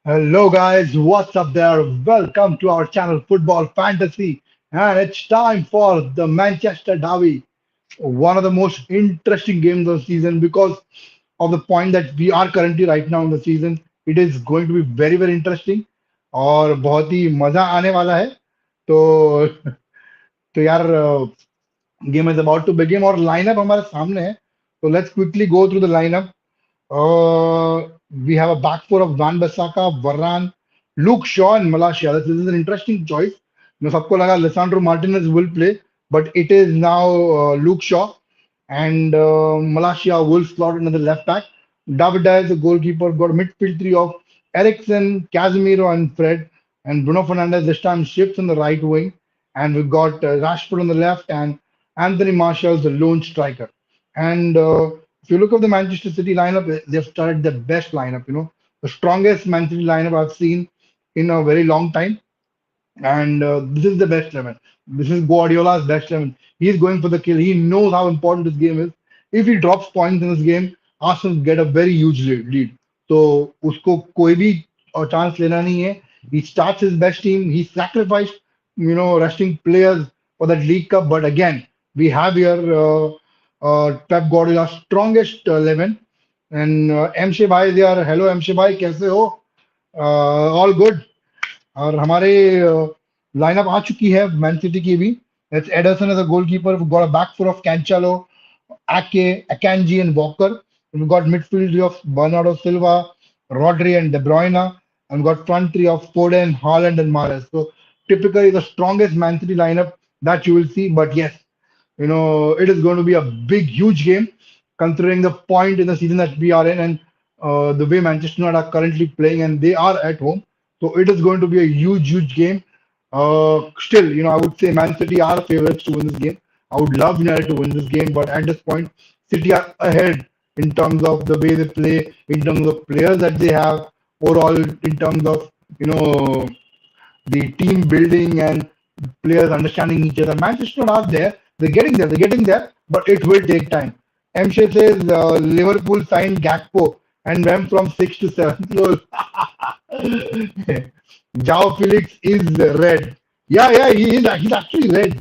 Hello guys, what's up there? Welcome to our channel Football Fantasy, and it's time for the Manchester Derby, one of the most interesting games of the season because of the point that we are currently right now in the season. It is going to be very interesting और बहुत ही मजा आने वाला है तो तो यार game is about to begin और लाइनअप हमारे सामने है तो let's quickly go through the lineup we have a back four of Van Bissaka, Varane, Luke Shaw, and Malaysia. This is an interesting choice. सबको लगा Lisandro Martinez will play, but it is now Luke Shaw and Malaysia will slot into the left back. David Dyer, the goalkeeper, got a midfield three of Eriksen, Casemiro, and Fred, and Bruno Fernandes this time shifts on the right wing, and we've got Rashford on the left and Anthony Martial, the lone striker. And if you look at the Manchester City lineup, they've started the best lineup. The strongest Man City lineup I've seen in a very long time. And this is the best 11. This is Guardiola's best 11. He's going for the kill. He knows how important this game is. If he drops points in this game, Arsenal get a very huge lead. So उसको कोई भी chance लेना नहीं है. He starts his best team. He sacrificed, resting players for that League Cup. But again, we have here Pep Guardiola's strongest 11. And M. Bhai is here. Hello, M. Bhai, कैसे हो? All good. और हमारे lineup आ चुकी है man City की भी it's Ederson as a goalkeeper we got a back four of Cancelo Ake, Akanji and Walker. We've got midfield three of Bernardo Silva, Rodri and De Bruyne, and we've got front three of Foden, Haaland and Mahrez. So typically the strongest Man City lineup that you will see. But yes, it is going to be a big, huge game considering the point in the season that we are in and the way Manchester United are currently playing and they are at home. So it is going to be a huge, huge game. Still, I would say Man City are favorites to win this game. I would love United to win this game, but at this point, City are ahead in terms of the way they play, in terms of players that they have, overall in terms of the team building and players understanding each other. Manchester are there. They're getting there, but it will take time. Mshe says Liverpool signed Gakpo and went from 6th to 7th. Lol. Jao Felix is red. Yeah, he's actually red.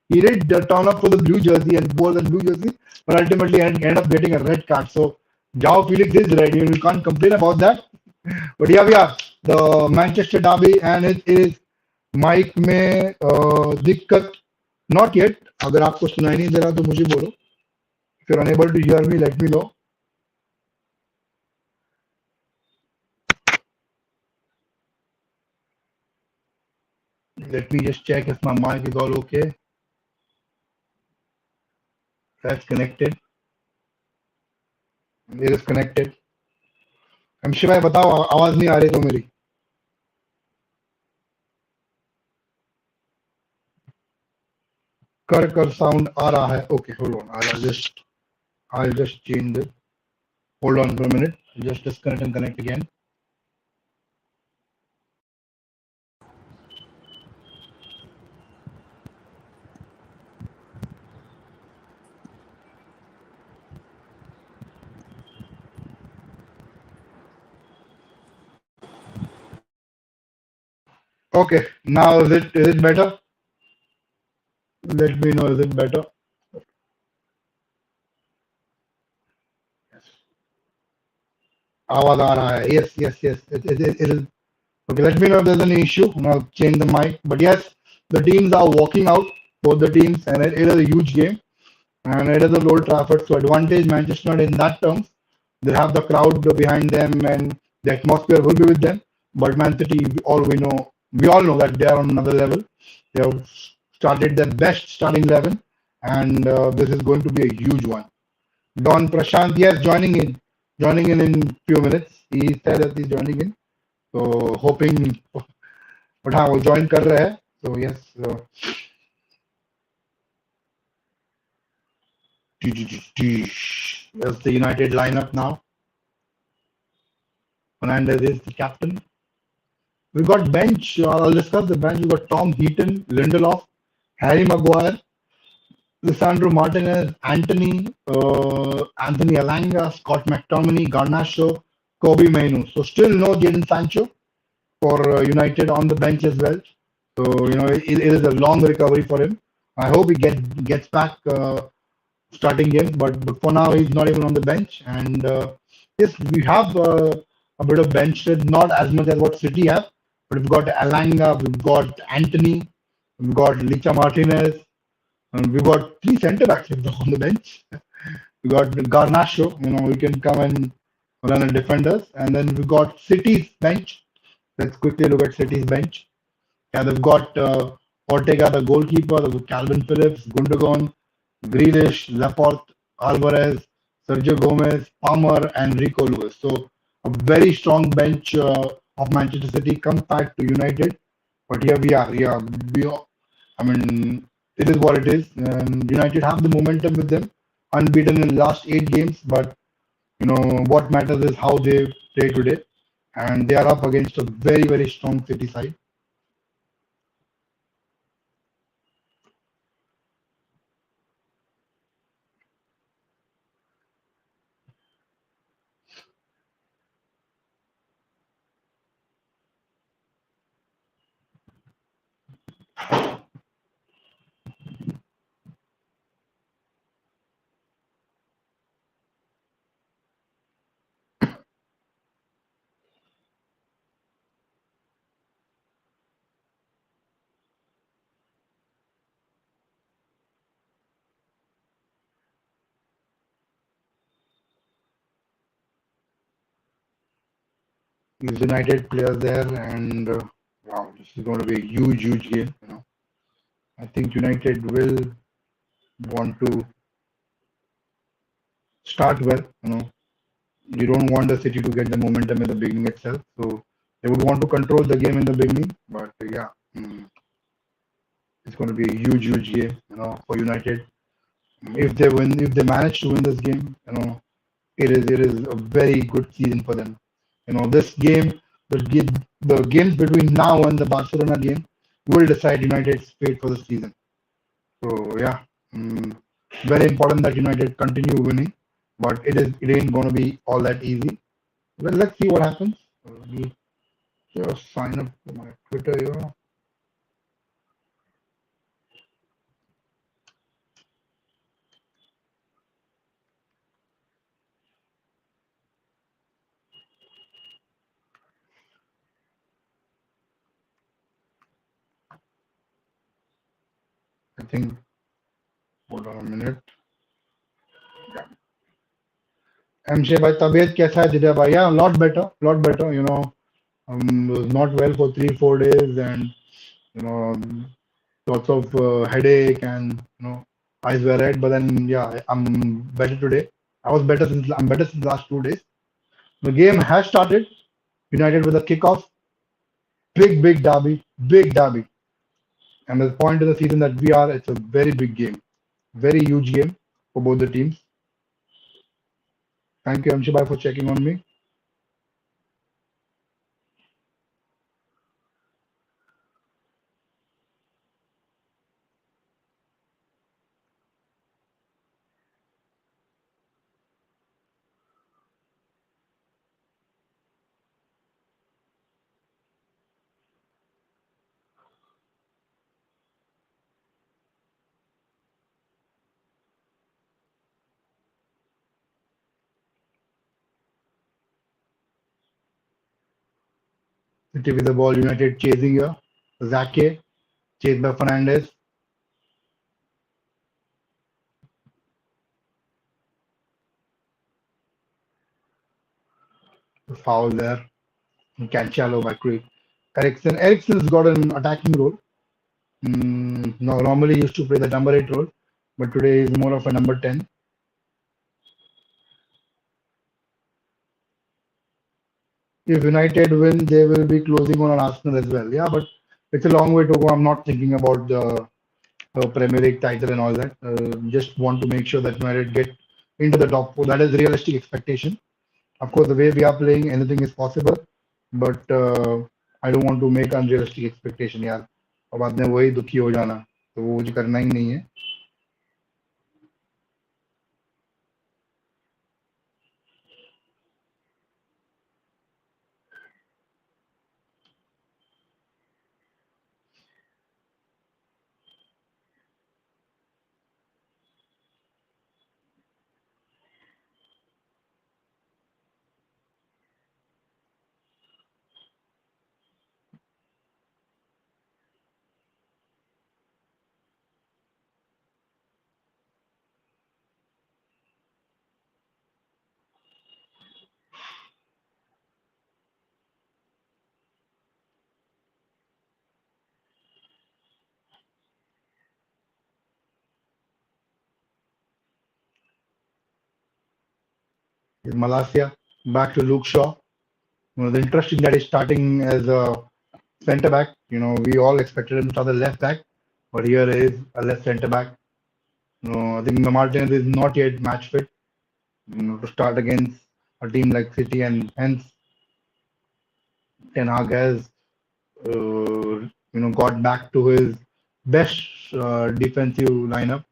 He did turn up for the blue jersey and wore the blue jersey, but ultimately ended up getting a red card. So Jao Felix is red. You can't complain about that. But here we are, the Manchester Derby, and it is mike में दिक्कत not yet अगर आपको सुनाई नहीं दे रहा तो मुझे बोलो if you're unable to hear me let me know let me just check if my mic is all okay that's connected it is connected अंशी भाई बताओ आवाज नहीं आ रही तो मेरी कर कर साउंड आ रहा है okay hold on I'll just change it hold on for a minute just disconnect and connect again okay now is it better let me know is it better आवाज आ रहा है yes it is okay let me know if there's any issue and I'll change the mic but yes the teams are walking out both the teams and it is a huge game and it is a Old Trafford so advantage Manchester United in that terms they have the crowd behind them and the atmosphere will be with them but Man City we all know that they are on another level they have started their best starting 11 and this is going to be a huge one Don Prashant yes joining in few minutes he said that he's joining in so hoping but हाँ वो join कर रहा है so yes that's the United lineup now Fernandez is the captain we got bench I'll discuss the bench we got Tom Heaton Lindelof Harry Maguire Lisandro Martinez Anthony Alanga Scott McTominay Garnacho Kobe Mainu. So still no Jadon Sancho for United on the bench as well. So it is a long recovery for him. I hope he gets back starting game, but for now he's not even on the bench. And yes, we have a bit of bench strength, not as much as what City have, but we've got Alanga, we've got Anthony, we've got Licha Martinez, and we've got three centre backs on the bench. We got Garnacho, we can come and run and defend us, and then we got City's bench. Let's quickly look at City's bench. Yeah, they've got Ortega, the goalkeeper, they've got Calvin Phillips, Gundogan, Grealish, Laporte, Alvarez, Sergio Gomez, Palmer, and Rico Lewis. So a very strong bench of Manchester City comes back to United. But here we are. Yeah, I mean, it is what it is. And United have the momentum with them, unbeaten in the last 8 games. But what matters is how they play today, and they are up against a very very strong City side. These United players there, and wow, this is going to be a huge, huge game. I think United will want to start well. You don't want the City to get the momentum in the beginning itself, so they would want to control the game in the beginning. But yeah, it's going to be a huge, huge game. For United, if they win, if they manage to win this game, it is a very good season for them. This game, the games between now and the Barcelona game will decide United's fate for the season. So yeah, mm, very important that United continue winning, but it ain't gonna be all that easy. Well, let's see what happens. Let me just sign up for my Twitter here. I think hold on a minute. MC भाई तबीयत कैसा है जिधर भाई? Yeah, a lot better, lot better. Was not well for 3 4 days, and lots of headache, and eyes were red. But then yeah, I'm better today. I'm better since last 2 days. The game has started. United with a kickoff. Big derby. Big derby. And the point of the season that we are, it's a very big game. Very huge game for both the teams. Thank you, Amshibai, for checking on me. City with the ball. United chasing here. Zake chased by Fernandez. Foul there. Cancelo by Creek. Ericsson. Ericsson's got an attacking role. No, normally he used to play the number 8 role, but today he's more of a number 10. If United win, they will be closing on Arsenal as well. Yeah, but it's a long way to go. I'm not thinking about the Premier League title and all that. Just want to make sure that United get into the top 4. That is realistic expectation. Of course, the way we are playing, anything is possible. But I don't want to make unrealistic expectation यार. और बाद में वही दुखी हो जाना, तो वो मुझे करना ही नहीं है. Is Malasia back to Luke Shaw. The interesting that he's starting as a centre back. We all expected him to start the left back, but here is a left centre back. I think the Martinez is not yet match fit. To start against a team like City, and hence Ten Hag has got back to his best defensive lineup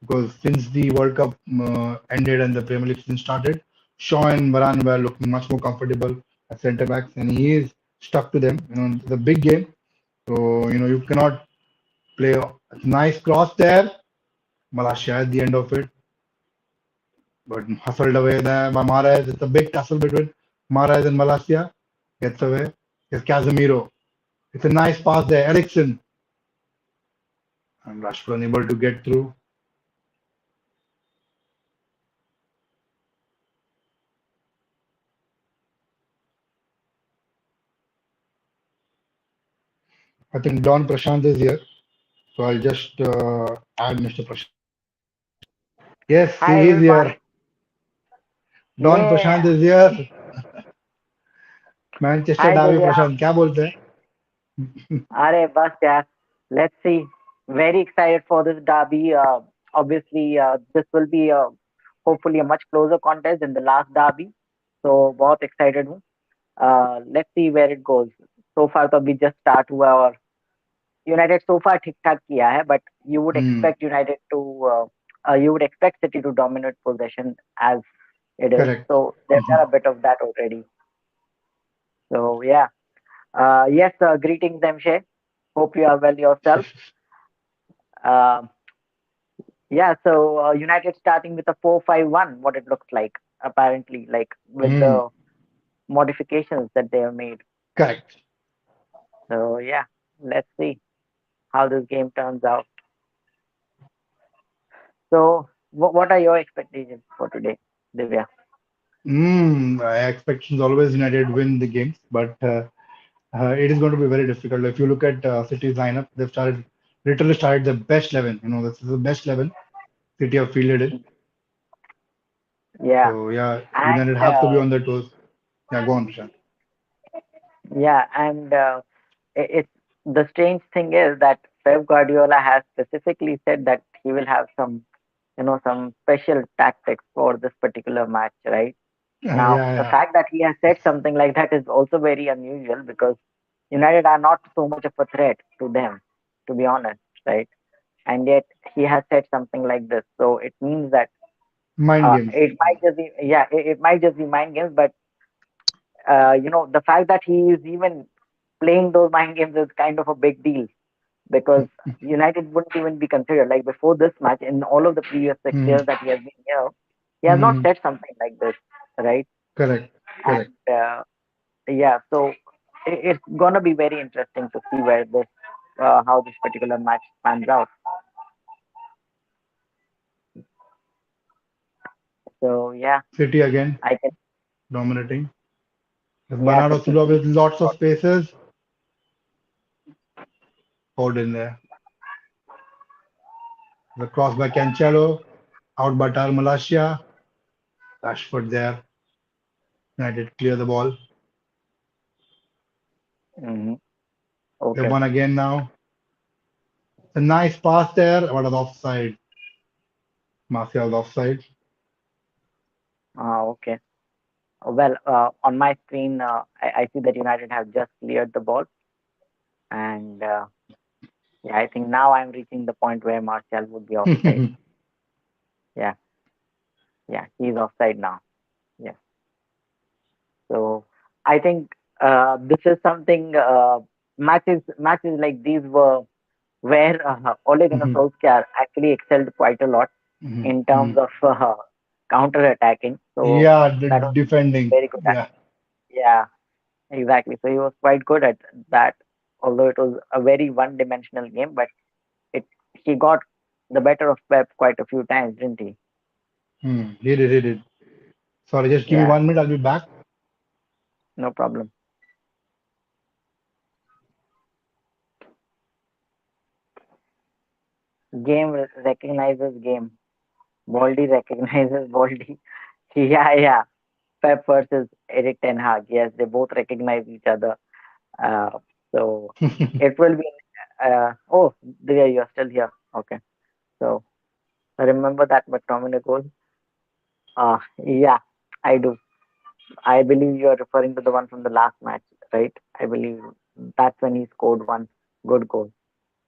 because since the World Cup ended and the Premier League season started, Shaw and Varane were looking much more comfortable as centre backs, and he is stuck to them. It's a big game, so you cannot play a nice cross there. Malaysia at the end of it, but hustled away there by Mahrez. It's a big tussle between Mahrez and Malaysia. Gets away. It's Casemiro. It's a nice pass there. Ericsson and Rashford unable to get through. I think Don Prashant is here, so I'll just add Mr. Prashant. Yes, Hi he is everyone. here. Don Prashant Yeah. is here. Manchester Hi डावी Divya. प्रशांत क्या बोलते हैं? Arey bas yaar. Let's see. Very excited for this derby. Obviously, this will be hopefully a much closer contest than the last derby. So बहुत excited हूँ. Let's see where it goes. So far तो अभी just start हुआ और United so far ठीक ठाक किया है, but you would Hmm, expect United to you would expect City to dominate possession as it is. correct. So there are a bit of that already. So yeah. Yes, greetings, Demshay. Hope you are well yourself. Uh, yeah, so United starting with a 4-5-1, what it looks like, apparently, like with Hmm, the modifications that they have made. correct. So yeah, let's see how this game turns out. So, what are your expectations for today, Divya? Expectations always United win the games, but it is going to be very difficult. If you look at City's lineup, literally started the best 11. This is the best 11 City have fielded it. Yeah, So yeah, United and have to be on their toes. Yeah, go on, Prashant. it's the strange thing is that Pep Guardiola has specifically said that he will have some some special tactics for this particular match, right? Now, Yeah, the yeah. fact that he has said something like that is also very unusual because United are not so much of a threat to them, to be honest, right? And yet he has said something like this, so it means that Mind games. it might just be, yeah, it might just be mind games, but the fact that he is even playing those mind games is kind of a big deal because United wouldn't even be considered. Like before this match, in all of the previous 6 years Hmm, that he has been here, he has not hmm, said something like this, right? correct, correct. And yeah, so it's gonna be very interesting to see where this, how this particular match pans out. So yeah, City again I can, dominating. yeah, Bernardo City Silva keep. with lots of spaces. Hold in there. The cross by Cancelo. Out by Tar Malasia. Rashford there. United clear the ball. Hmm. They Okay. won again now. A nice pass there, but an offside. Martial's offside. Okay. Well, on my screen, I see that United have just cleared the ball, and yeah, I think now I'm reaching the point where Martial would be offside. Yeah, yeah, he's offside now. Yeah, so I think this is something matches like these were where Ole Gunnar Solskjaer actually excelled quite a lot in terms of counter attacking. So Yeah, that was defending. very good. Yeah. Yeah, exactly. So he was quite good at that. Although it was a very one-dimensional game, but it he got the better of Pep quite a few times, didn't he? He did, he did. Sorry, just give me Yeah, 1 minute. I'll be back. no problem. Game recognizes game. Baldy recognizes Baldy. Yeah, yeah. Pep versus Eric Ten Hag. Yes, they both recognize each other. Uh, so it will be. Oh, there you're still here. Okay. So I remember that McTominay goal. Yeah, I do. I believe you are referring to the one from the last match, right? I believe that's when he scored one good goal.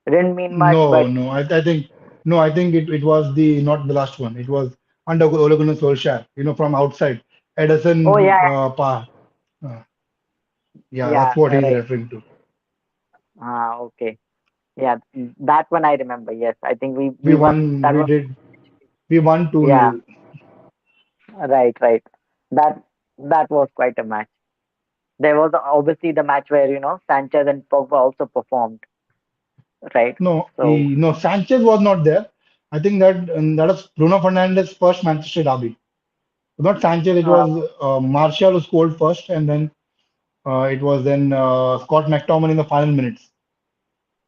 It didn't mean much, No, but no. I think no. I think it was the not the last one. It was under Ole Gunnar Solskjaer. From outside. oh Ederson, yeah, uh, yeah, yeah, that's what he's right. referring to. Okay. Yeah, that one I remember. Yes, I think we We won. won. That We was did. We won 2 yeah, nil. right, right. That that was quite a match. There was obviously the match where Sanchez and Pogba also performed, right? No, So no. Sanchez was not there. I think that was Bruno Fernandes' first Manchester derby. Not Sanchez. It uh, was Martial who scored first, and then it was then Scott McTominay in the final minutes.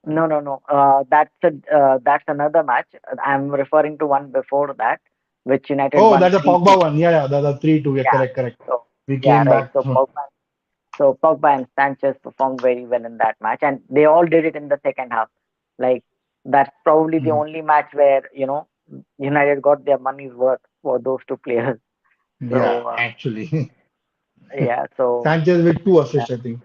no, no, no. That's another match. I'm referring to one before that, which United Oh, won that's a 3-2. Pogba one. Yeah, yeah, the 3-2. Yeah, Yeah. correct, correct. So We yeah, came right. back. So Pogba and Sanchez performed very well in that match, and they all did it in the second half. Like that's probably the Mhm. only match where United got their money's worth for those two players. Yeah, So actually. yeah, so Sanchez with two uh, assists, I think.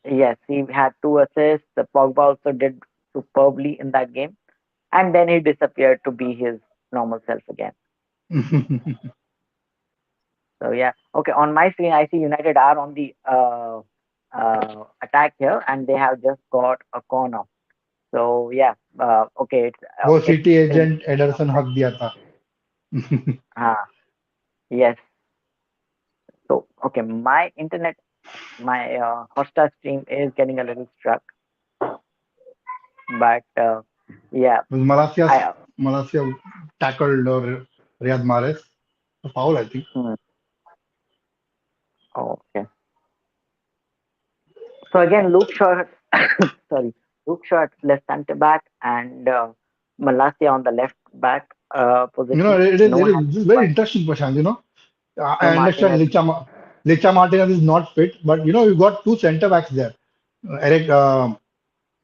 yes, he had two assists. The Pogba also did superbly in that game, and then he disappeared to be his normal self again. So yeah, okay. On my screen, I see United are on the attack here, and they have just got a corner. So yeah, okay, वो it city is agent Anderson हक दिया था. yes. So okay, my internet, my Hotstar stream is getting a little struck, but Malasia I Malasia tackled Riyad Mahrez. A foul, I think. hmm, okay. So again, Luke Shaw, sorry, Luke Shaw at left centre back and Malasia on the left back position. It is No it is Harry this is very Maguire, interesting, Prashant. no I understand Martinez. Licha Martinez is not fit, but you got two centre backs there. Eric, uh,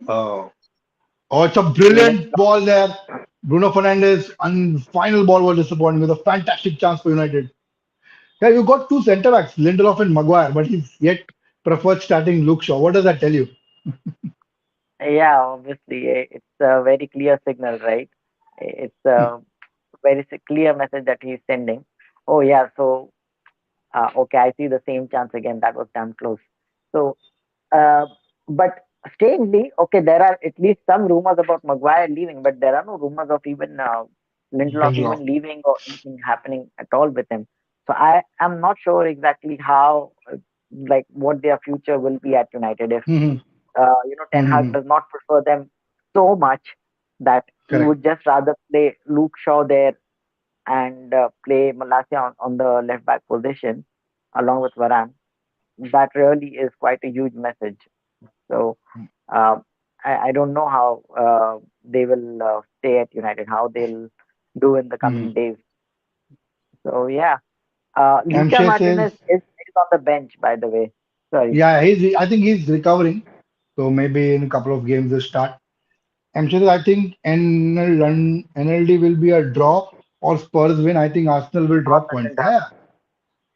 oh, it's a brilliant ball there. Bruno Fernandes, and final ball was disappointing with a fantastic chance for United. Yeah, you got two centre backs, Lindelof and Maguire, but he's yet preferred starting Luke Shaw. What does that tell you? Yeah, obviously, it's a very clear signal, right? It's a very clear message that he's sending. Oh yeah, so okay, I see the same chance again. That was damn close. So, uh, but strangely, okay, there are at least some rumors about Maguire leaving, but there are no rumors of even Lindelof Lindelof. even leaving or anything happening at all with him. So I am not sure exactly how, like, what their future will be at United if Hmm. Ten Hag Hmm. does not prefer them so much that he Correct. would just rather play Luke Shaw there and play Malasia on the left back position along with Varane. That really is quite a huge message. So uh, I don't know how they will stay at United, how they'll do in the Hmm. coming days. So yeah, Licha Amshay Martinez says, is on the bench, by the way. Sorry, yeah, I think he's recovering. So maybe in a couple of games he'll start. Amshay says, I think NLD will be a draw or Spurs win. I think Arsenal will drop points. Northern Yeah, Derby.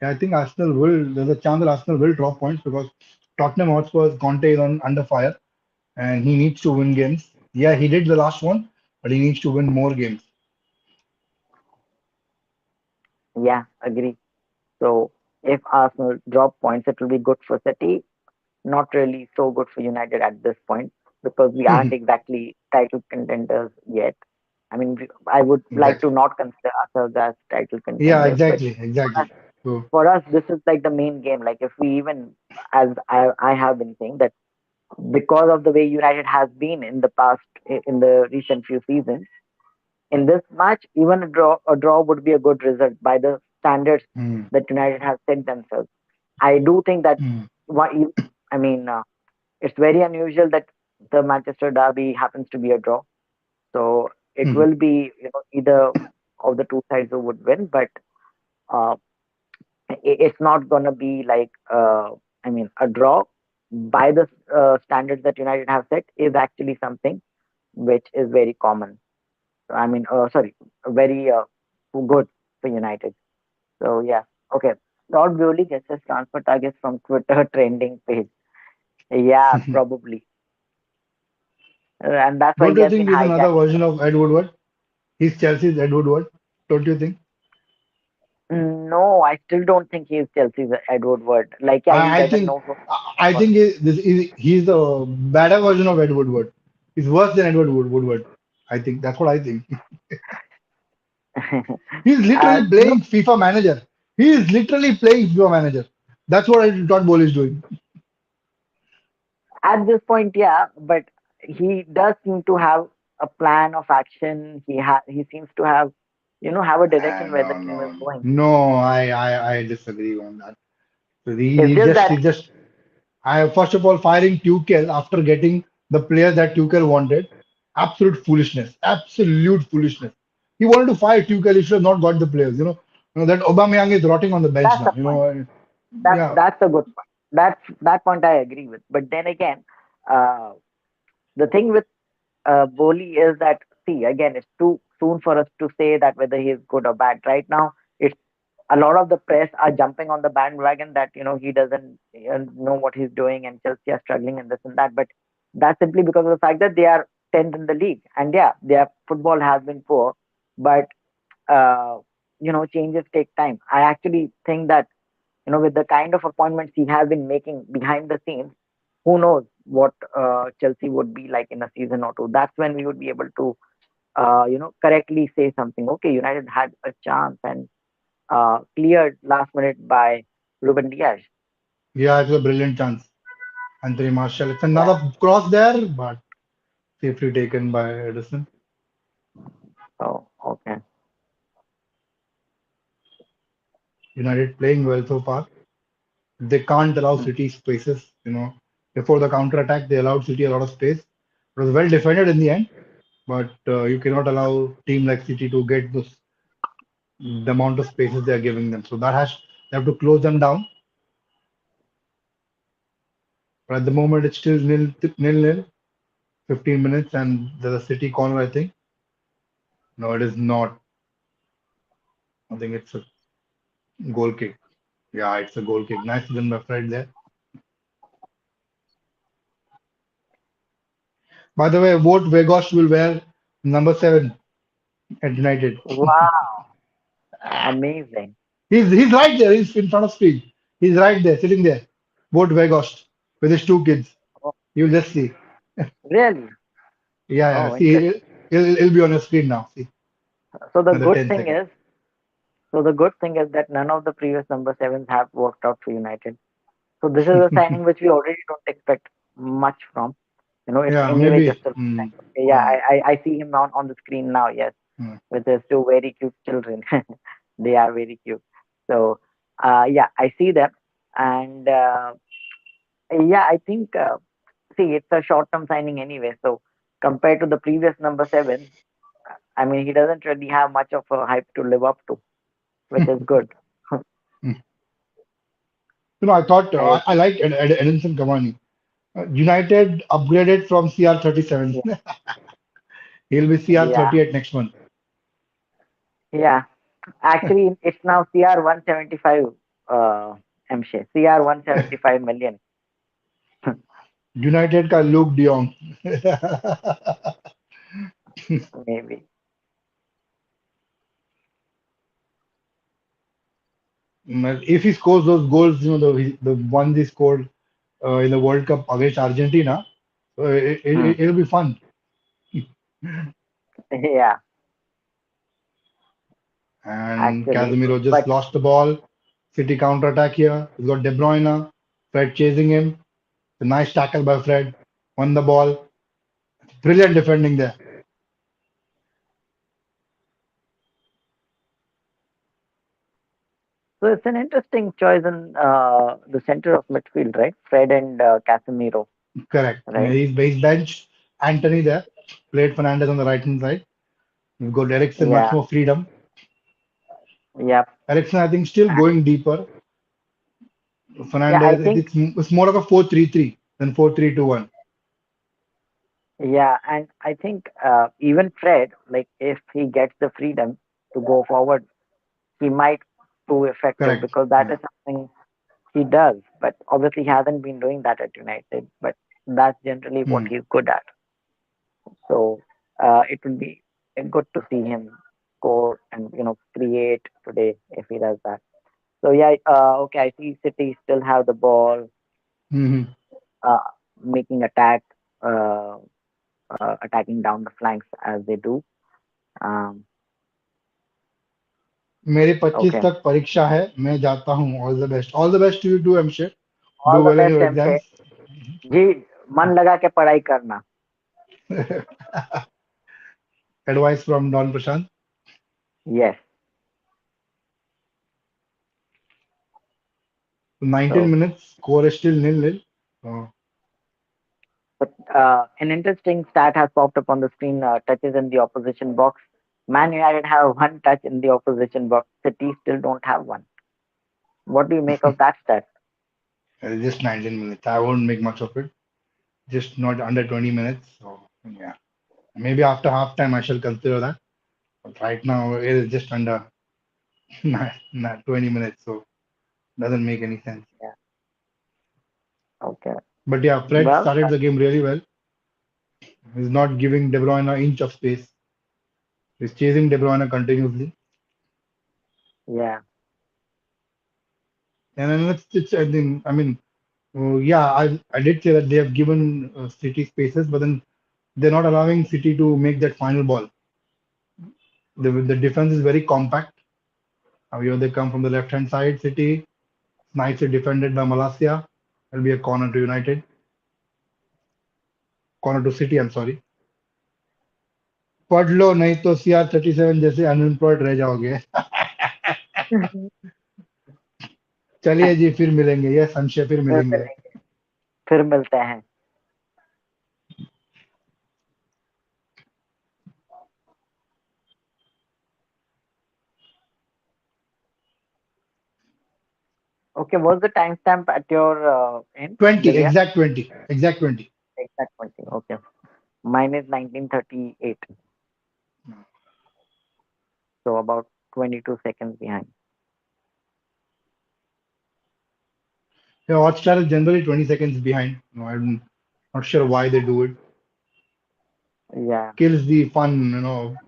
yeah, I think Arsenal will. There's a chance that Arsenal will drop points because Tottenham Hotspur's Conte is on under fire and he needs to win games. Yeah, he did the last one, but he needs to win more games. Yeah, agree. So if Arsenal drop points, it will be good for City. Not really so good for United at this point because we aren't exactly title contenders yet. I mean, I would like to Exactly. not consider ourselves as title Yeah, contenders, but exactly, for us, exactly. So, for us, this is like the main game. Like if we even, as I have been saying, that because of the way United has been in the past, in the recent few seasons, in this match, even a draw would be a good result by the standards mm, that United have set themselves. I do think that mm, why I mean it's very unusual that the Manchester derby happens to be a draw. So it mm, will be either of the two sides who would win, but uh, It's not gonna be like I mean a draw by the standards that United have set is actually something which is very common. I mean, sorry, very good for United. So yeah, okay. Todd Gurley gets his transfer targets from Twitter trending page. Yeah, probably, and that's why Don't he you has been think he's another hijacking. version of Ed Woodward? He's Chelsea's Ed Woodward. Don't you think? No, I still don't think he's Chelsea's Edward Word. Like, yeah, he I doesn't think know I football. think he's the better version of Ed Woodward. He's worse than Woodward. I think that's what I think. He's literally No, playing FIFA manager. He is literally playing FIFA manager. That's what I thought Bol is doing. at this point, yeah, but he does seem to have a plan of action. He seems to have, have a direction where the team is going. No, I disagree on that. So It's just that he just I first of all firing Tuchel after getting the player that Tuchel wanted. Absolute foolishness. Absolute foolishness. He wanted to fire Tuchel. He should have not got the players. That Aubameyang is rotting on the bench that's now. the point. Yeah. That's a good point. That point I agree with. But then again, uh, the thing with Boli is that, see, again, it's too soon for us to say that whether he is good or bad. Right now, it's a lot of the press are jumping on the bandwagon that he doesn't know what he's doing and Chelsea are struggling and this and that. But that's simply because of the fact that they are 10th in the league, and yeah, their football has been poor. But uh, changes take time. I actually think that with the kind of appointments he has been making behind the scenes, who knows what Chelsea would be like in a season or two. That's when we would be able to correctly say something. Okay, United had a chance and cleared last minute by Ruben Diaz. Yeah, it's a brilliant chance. Anthony Marshall. It's Yeah. another cross there, but safely taken by Edison. Oh, okay. United playing well so far. They can't allow Hmm. City spaces. Before the counter attack, they allowed City a lot of space. It was well defended in the end, but you cannot allow team like City to get the amount of spaces they are giving them. So they have to close them down. But at the moment, it's still nil. 15 minutes, and there's a City corner. I think. No, it is not. I think it's a goal kick. Yeah, it's a goal kick. Nice done by Fred there. By the way, Wout Weghorst will wear number 7 at United. Wow, amazing. He's right there. He's in front of screen. He's right there, sitting there. Wout Weghorst with his two kids. Oh, You'll just see. really? Yeah. Oh, See, interesting. it'll be on your screen now. See, So the another good 10 thing seconds. is, so the good thing is that none of the previous number sevens have worked out for United. So this is a signing which we already don't expect much from. It's Yeah, anyway just maybe. a sign. Okay, yeah, I see him on the screen now. Yes, Mm. with his two very cute children. They are very cute. So, yeah, I see them, and yeah, I think see it's a short-term signing anyway. So compared to the previous number seven, I mean he doesn't really have much of a hype to live up to, which is good. Mm. I thought I, I like Edinson Cavani. United upgraded from CR37. yeah, He'll be yeah, CR38 next month. yeah. Actually, it's now CR 175. CR 175 million, United का Luke De Jong. maybe. If he scores those goals, the ones he scored in the World Cup against Argentina, Hmm. it'll be fun. Yeah, And actually. Casemiro just But lost the ball. City counter attack here. He's got De Bruyne. Fred chasing him. A nice tackle by Fred. Won the ball. Brilliant defending there. so it's an interesting choice in the center of midfield, right? Fred and Casemiro, Correct. right? He's benched Anthony there. Played Fernandez on the right hand side. We've got Eriksen, much Yeah, more freedom. yeah, Eriksen, I think, still ac- going deeper. Yeah, I Fernandez, think it's more of a 4-3-3 than 4-3-2-1. yeah, and I think even Fred, like if he gets the freedom to go forward, he might prove effective Correct. because that Yeah. is something he does. But obviously, he hasn't been doing that at United. But that's generally what Hmm. he's good at. So it would be good to see him score and create today if he does that. So yeah, okay. I see City still have the ball, Hmm. uh, making uh, attacking down the flanks as they do. Um, मेरी 25 okay. तक परीक्षा है मैं जाता हूँ all the best you do एमशेर All do the well in best, your MC. Exams जी, मन लगा के पढ़ाई करना. Advice from Don Prashant Yes. 19 So, minutes score is still nil. but an interesting stat has popped up on the screen. Touches in the opposition box. Man United have one touch in the opposition box. City still don't have one. What do you make of that stat? Just 19 minutes. I won't make much of it. Just not under 20 minutes. So yeah, maybe after half time I shall consider that. But right now it is just under 20 minutes, so doesn't make any sense. Yeah. Okay. But yeah, Fred Well, started the game really well. He's not giving De Bruyne an inch of space. He's chasing De Bruyne continuously. yeah. And then it's I think I mean yeah, I did say that they have given City spaces, but then they're not allowing City to make that final ball. The defense is very compact. Here they come from the left hand side. City nicely defended by Malasia. It'll be a corner to United, corner to City. I'm sorry. पढ़ लो नहीं तो CR37 जैसे unemployed रह जाओगे. चलिए जी फिर मिलेंगे ये संशय फिर फिर मिलेंगे. मिलेंगे. फिर मिलते हैं. Okay. What's the timestamp at your end, 20 Divya? exact 20 exact 20. Exact 20. Okay. Mine is 1938. So about 22 seconds behind. Yeah, Hotstar is generally 20 seconds behind. No, I'm not sure why they do it. Yeah. Kills the fun,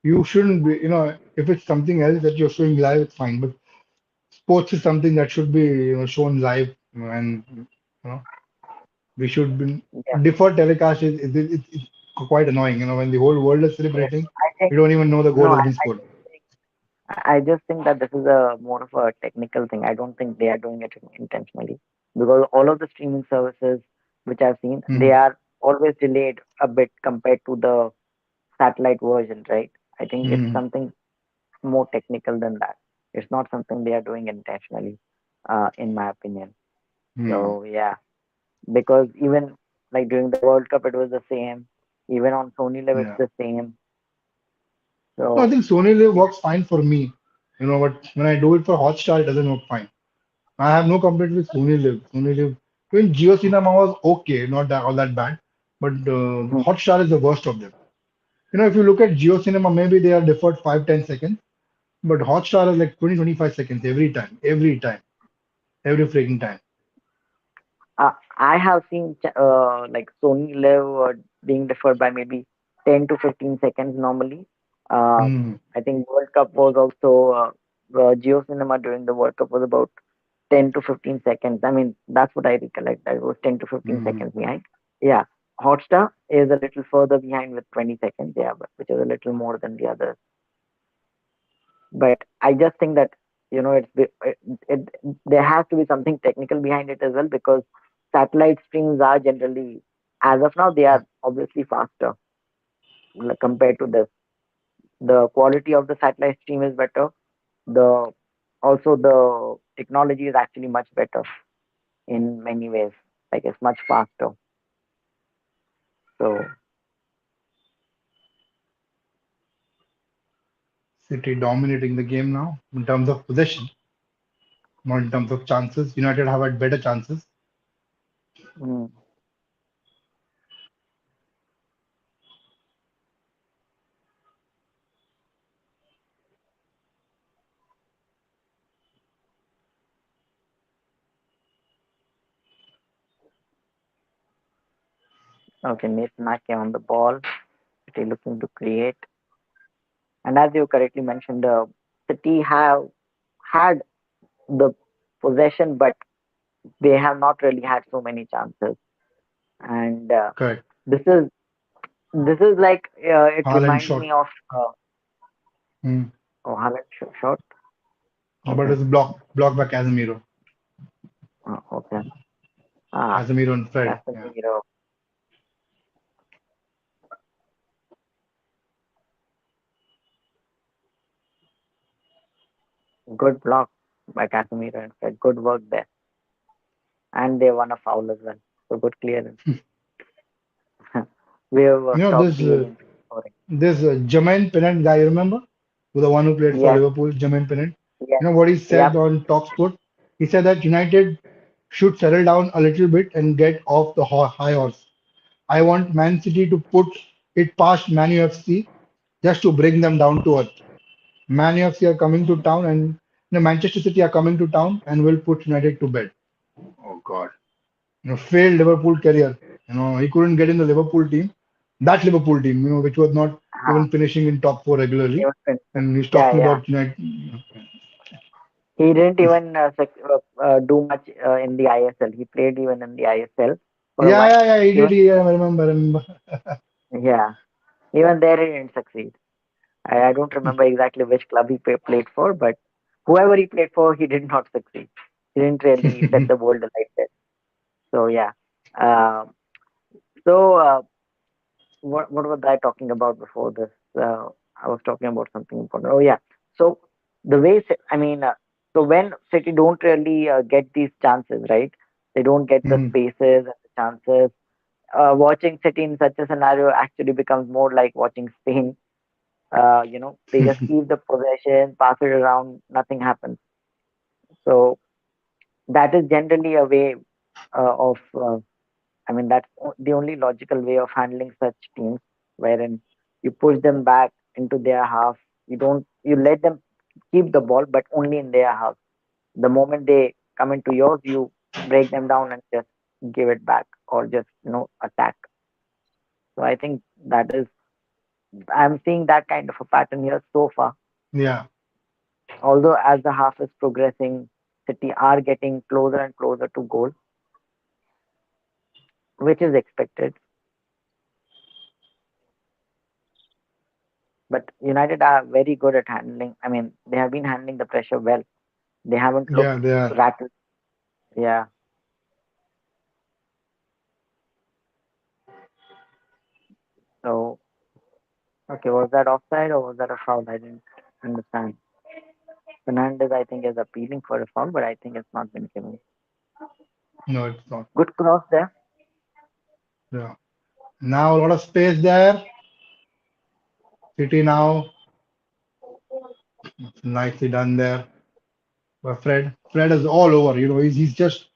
You shouldn't be, if it's something else that you're showing live, it's fine. But sports is something that should be, shown live, and we should be Yeah. deferred telecast it's quite annoying. When the whole world is Yes. celebrating, I think we don't even know the goal no. has been scored. I just think that this is a more of a technical thing. I don't think they are doing it intentionally because all of the streaming services which I've seen, they Hmm. are always delayed a bit compared to the satellite version, right? I think it's Hmm. something more technical than that. It's not something they are doing intentionally, in my opinion. Hmm. So yeah, because even like during the World Cup, it was the same. Even on Sony Live, it's Yeah. the same. No, I So think Sony Live yeah, works fine for me. But when I do it for Hotstar, it doesn't work fine. I have no complaint with Sony Live. Sony Live. Even Geo Cinema was okay, not that all that bad. But hmm, Hotstar is the worst of them. If you look at Geo Cinema, maybe they are deferred 5-10 seconds, but Hotstar is like 20-25 seconds every time, every freaking time. I have seen like Sony Live being deferred by maybe 10 to 15 seconds normally. Uh, Hmm. I think World Cup was also Geo Cinema during the World Cup was about 10 to 15 seconds. I mean, that's what I recollect. That it was 10 to 15 Hmm. seconds behind. Yeah, Hotstar is a little further behind with 20 seconds. Yeah, but which is a little more than the others. But I just think that it there has to be something technical behind it as well because satellite streams are generally, as of now, they are obviously faster compared to this. The quality of the satellite stream is better. The Also the technology is actually much better in many ways. Like it's much faster. So City dominating the game now in terms of possession. not in terms of chances. United have had better chances. Mm. Okay, Nathan Ake on the ball. City looking to create. And as you correctly mentioned, City have had the possession, but they have not really had so many chances. And Correct. this is this is like it Haaland reminds shot. me of Hmm. oh, Haaland shot. But Okay, it's blocked by Casemiro. okay. Ah, Casemiro and Fred. Yeah. Casemiro, good block by Casemiro and Fred. Good work there, and they won a foul as well. So good clearance. We have stopped This BM from scoring. Jermaine Pennant guy, you remember? The one who played for Yes, Liverpool, Jermaine Pennant. yes, What he said yep. on Talksport? He said that United should settle down a little bit and get off the high horse. I want Man City to put it past Man UFC just to bring them down to earth. Man UFC are coming to town and Manchester City are coming to town and will put United to bed. Oh God. Failed Liverpool career. He couldn't get in the Liverpool team. That Liverpool team, which was not Uh-huh. even finishing in top four He regularly. was finishing. And he's Yeah, talking yeah. about United. He didn't even do much in the ISL. He played even in the ISL for a Yeah, while. yeah, yeah, he Even did. Yeah, I remember. yeah, even there he didn't succeed. I don't remember exactly which club he played for, but whoever he played for, he did not succeed. He didn't really set the world alight there. So yeah. Um so what was I talking about before this? I was talking about something important. Oh yeah. So the way I mean, so when City don't really get these chances, right? They don't get the Mhm. spaces and the chances. Watching City in such a scenario actually becomes more like watching Spain. They just keep the possession, pass it around, nothing happens. So that is generally a way of I mean, that's the only logical way of handling such teams, wherein you push them back into their half. You let them keep the ball, but only in their half. The moment they come into yours, you break them down and just give it back or just, attack. So I think I'm seeing that kind of a pattern here so far. Yeah, Although as the half is progressing, City are getting closer and closer to goal, which is expected. But United are very good at handling. I mean, they have been handling the pressure well. They haven't yeah, looked they are. rattled. Yeah. So, okay, was that offside or was that a foul? I didn't understand. Fernandez, I think, is appealing for a foul, but I think it's not been given. No, it's not. Good cross there. Yeah. Now a lot of space there. City now nicely done there. But Fred is all over. He's just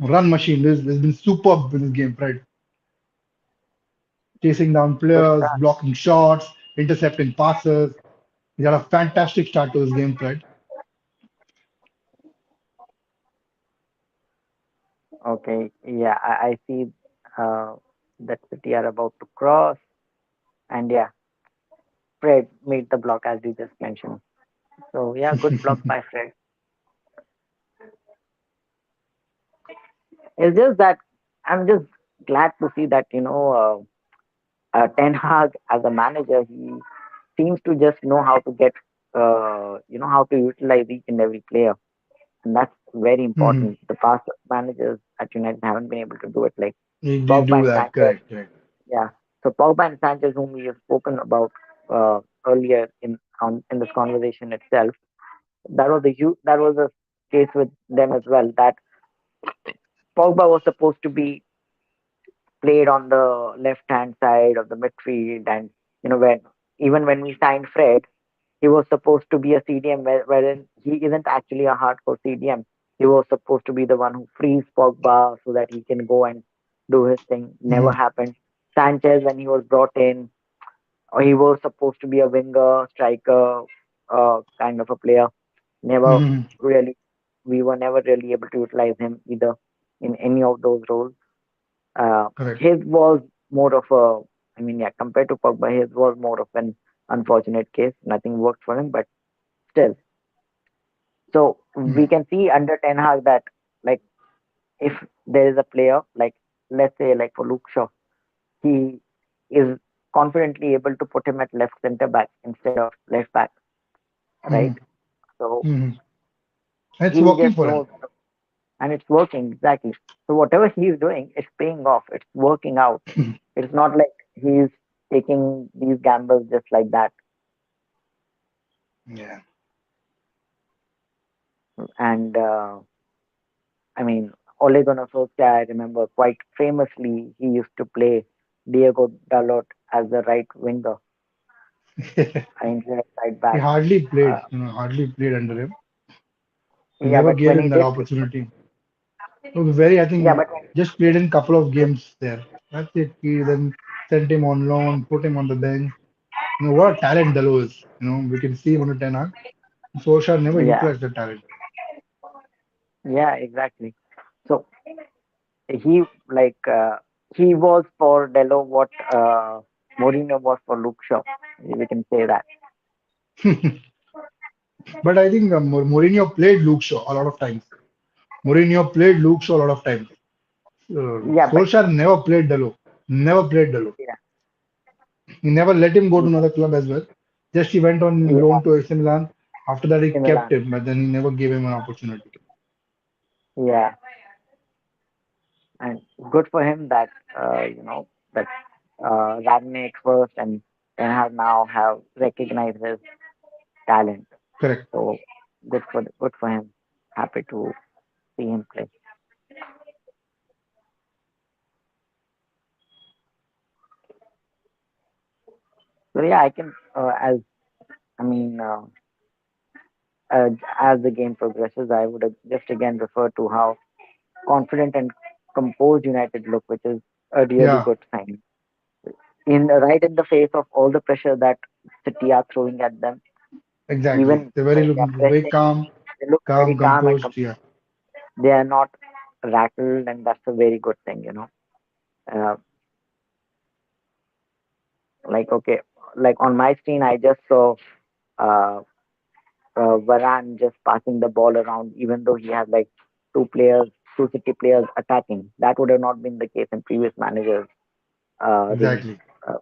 run machine. There's been superb in this game. Fred chasing down Good players, start. blocking shots, intercepting passes. He had a fantastic start to this game, Fred. Okay. Yeah, I see uh, that City are about to cross. And yeah, Fred made the block as you just mentioned. So yeah, good block by Fred. It's just that I'm just glad to see that Ten Hag as a manager, he seems to just know how to get how to utilize each and every player, and that's very Mhm. important. The past managers at United haven't been able to do it, like He didn't Pogba do and that. Sanchez. Correct, correct. Yeah, so Pogba and Sanchez, whom we have spoken about earlier in this conversation itself, that was a case with them as well. That Pogba was supposed to be played on the left hand side of the midfield, and when even when we signed Fred, he was supposed to be a CDM, wherein he isn't actually a hardcore CDM. He was supposed to be the one who frees Pogba so that he can go and do his thing. Never Mhm. happened. Sanchez, when he was brought in, he was supposed to be a winger, striker, kind of a player. Never Mhm. really, we were never really able to utilize him either in any of those roles. Correct. His was more of a, I mean, yeah, compared to Pogba, his was more of an unfortunate case. Nothing worked for him, but still. So Mhm. we can see under Ten Hag that, like, if there is a player, like, let's say, like for Luke Shaw, he is confidently able to put him at left center back instead of left back, right? Mhm. So Mhm. It's he working just for him. knows, and it's working exactly. So whatever he's doing, it's paying off. It's working out. It's not like he's taking these gambles just like that. Yeah. And I mean, Ole Gunnar Solskjaer, I remember quite famously, he used to play Diego Dalot as the right winger, instead of right He back. hardly Uh, played, hardly played under him. They yeah, never but gave when he him that did, opportunity. It was very, I yeah, think, but just played in couple of games there. That's it. He then sent him on loan, put him on the bench. What a talent Dalo is. We can see him on the Ten Hag. Solskjaer never yeah, utilized the talent. yeah, exactly. So he like he was for Delo what Mourinho was for Luke Shaw. We can say that. But I think Mourinho played Luke Shaw a lot of times. Mourinho played Luke Shaw a lot of times. Yeah, but Solskjaer never played Dalo. Never played Dalo. yeah, He never let him go to another club as well. Just he went on yeah, loan to AC Milan. After that, he in kept Milan. him, but then he never gave him an opportunity. Yeah, and good for him that that Ragnick first and Ten Hag now have recognized his talent. Correct. So good for him. Happy to see him play. So yeah, I can as I mean uh, as the game progresses, I would just again refer to how confident and composed United look, which is a really Yeah, good sign. In right in the face of all the pressure that City are throwing at them, exactly. even They're when very they are looking very pressing, calm, they look very calm, calm and composed. Yeah, they are not rattled, and that's a very good thing. Uh, like okay, like on my screen, I just saw uh, Varane just passing the ball around, even though he had like two players, two City players attacking. That would have not been the case in previous managers' reign. exactly. Uh,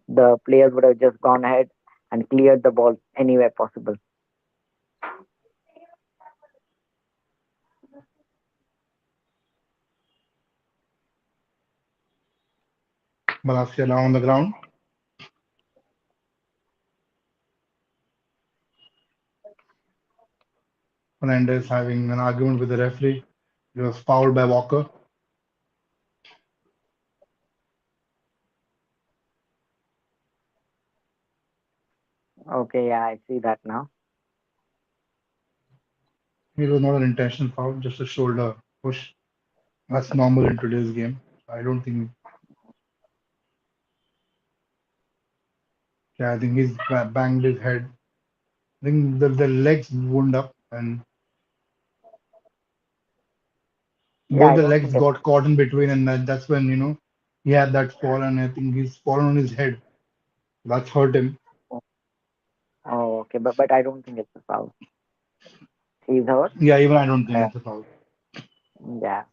the players would have just gone ahead and cleared the ball anywhere possible. Malacia now on the ground. Fernandez having an argument with the referee. He was fouled by Walker. Okay, yeah, I see that now. It was not an intentional foul, just a shoulder push. That's normal in today's game. I don't think. Yeah, I think he's banged his head. I think the legs wound up and Yeah, both I the don't legs think it's. got caught in between, and that's when he had that fall, and I think he's fallen on his head. That's hurt him. Oh, okay, but I don't think it's a foul. He's hurt. Yeah, even I don't think Uh, it's a foul. yeah.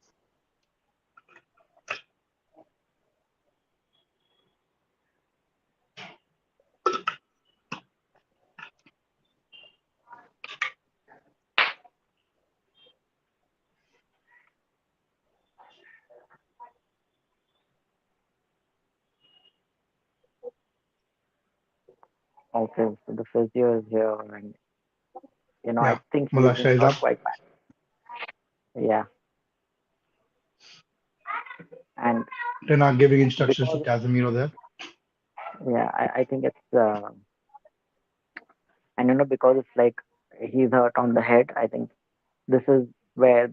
Okay, so the physio is here, and I Yeah, think he's been Malasha is hurt up. quite bad. Yeah, and They're not giving instructions to because Casemiro there. yeah, I think it's and because it's like he's hurt on the head. I think this is where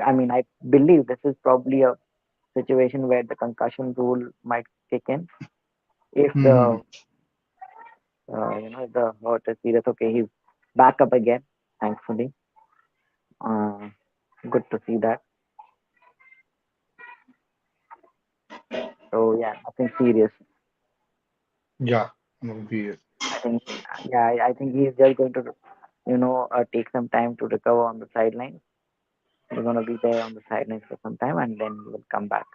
I mean, I believe this is probably a situation where the concussion rule might kick in if Hmm. if the hurt is serious. Okay, he's back up again, thankfully. Uh, Good to see that. So yeah, nothing serious. Yeah, obvious. I think yeah, I think he's just going to take some time to recover on the sidelines. He's gonna be there on the sidelines for some time, and then he will come back.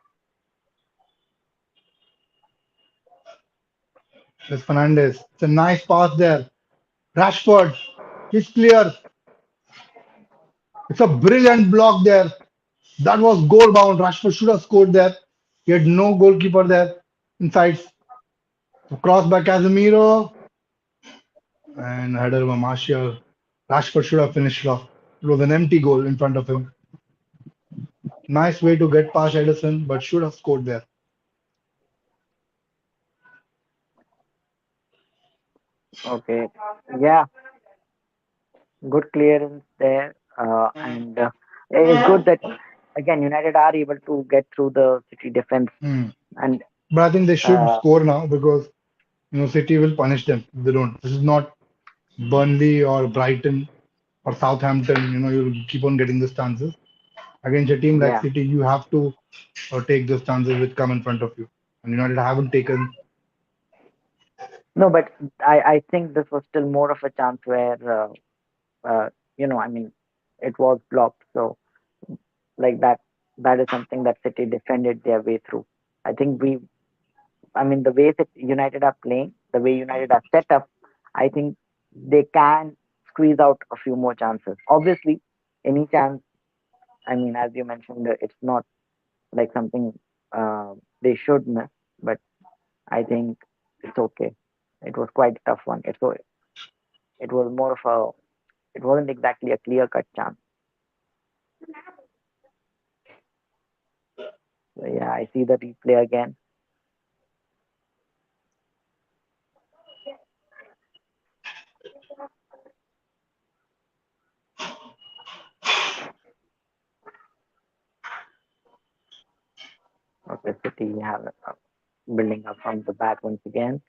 This Fernandez. It's a nice pass there. Rashford. He's clear. It's a brilliant block there. That was goal bound. Rashford should have scored there. He had no goalkeeper there inside. Cross by Casemiro and header by Martial. Rashford should have finished it off. It was an empty goal in front of him. Nice way to get past Edison, but should have scored there. Okay, yeah, good clearance there, and it's good that again United are able to get through the City defense, Hmm. and But I think they should uh, score now because City will punish them if they don't. This is not Burnley or Brighton or Southampton. You'll keep on getting these chances. Against a team like yeah, City, you have to take those chances which come in front of you. And United haven't taken. no, but I think this was still more of a chance where I mean, it was blocked, so like that is something that City defended their way through. I think I mean, the way that United are playing, the way United are set up, I think they can squeeze out a few more chances. Obviously, any chance, I mean, as you mentioned, it's not like something they should miss, but I think it's okay. It was quite a tough one. It was more of it wasn't exactly a clear cut chance. So, yeah, I see the replay again. Okay, City have building up from the back once again.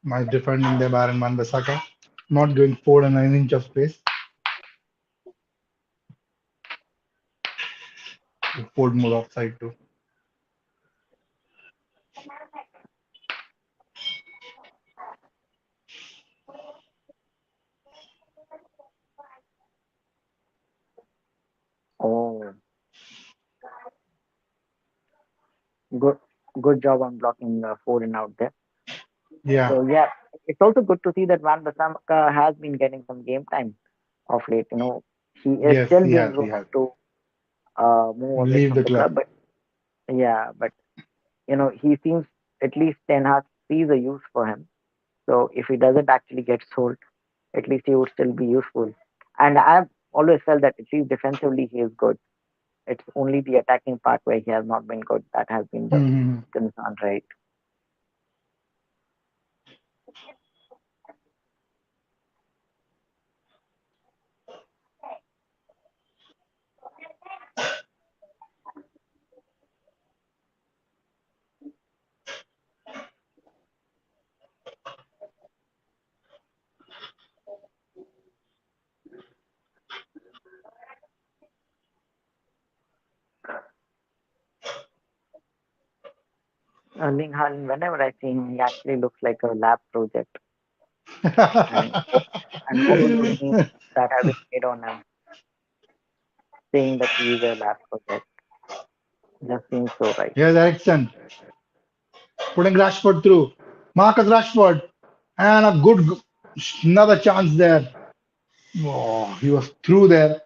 Nice defending there by Aaron Wan-Bissaka. Not going forward in an inch of space. Ford more offside too. Oh, good good job on blocking Foden out there. Yeah. So yeah, it's also good to see that Van Bissaka has been getting some game time of late. He is Yes, still he being has. He rumored has. to move away Leave from the the club. club, but yeah, but he seems at least Ten Hag sees a use for him. So if he doesn't actually get sold, at least he would still be useful. And I've always felt that at least defensively he is good. It's only the attacking part where he has not been good that has been the Hmm. concern, right? Erling Haaland, whenever I see him, he actually looks like a lab project, and and all the memes that have been made on him saying that he is a lab project just seems so right. Here's Ericsson putting Rashford through. Marcus Rashford and a another chance there. Oh, he was through there.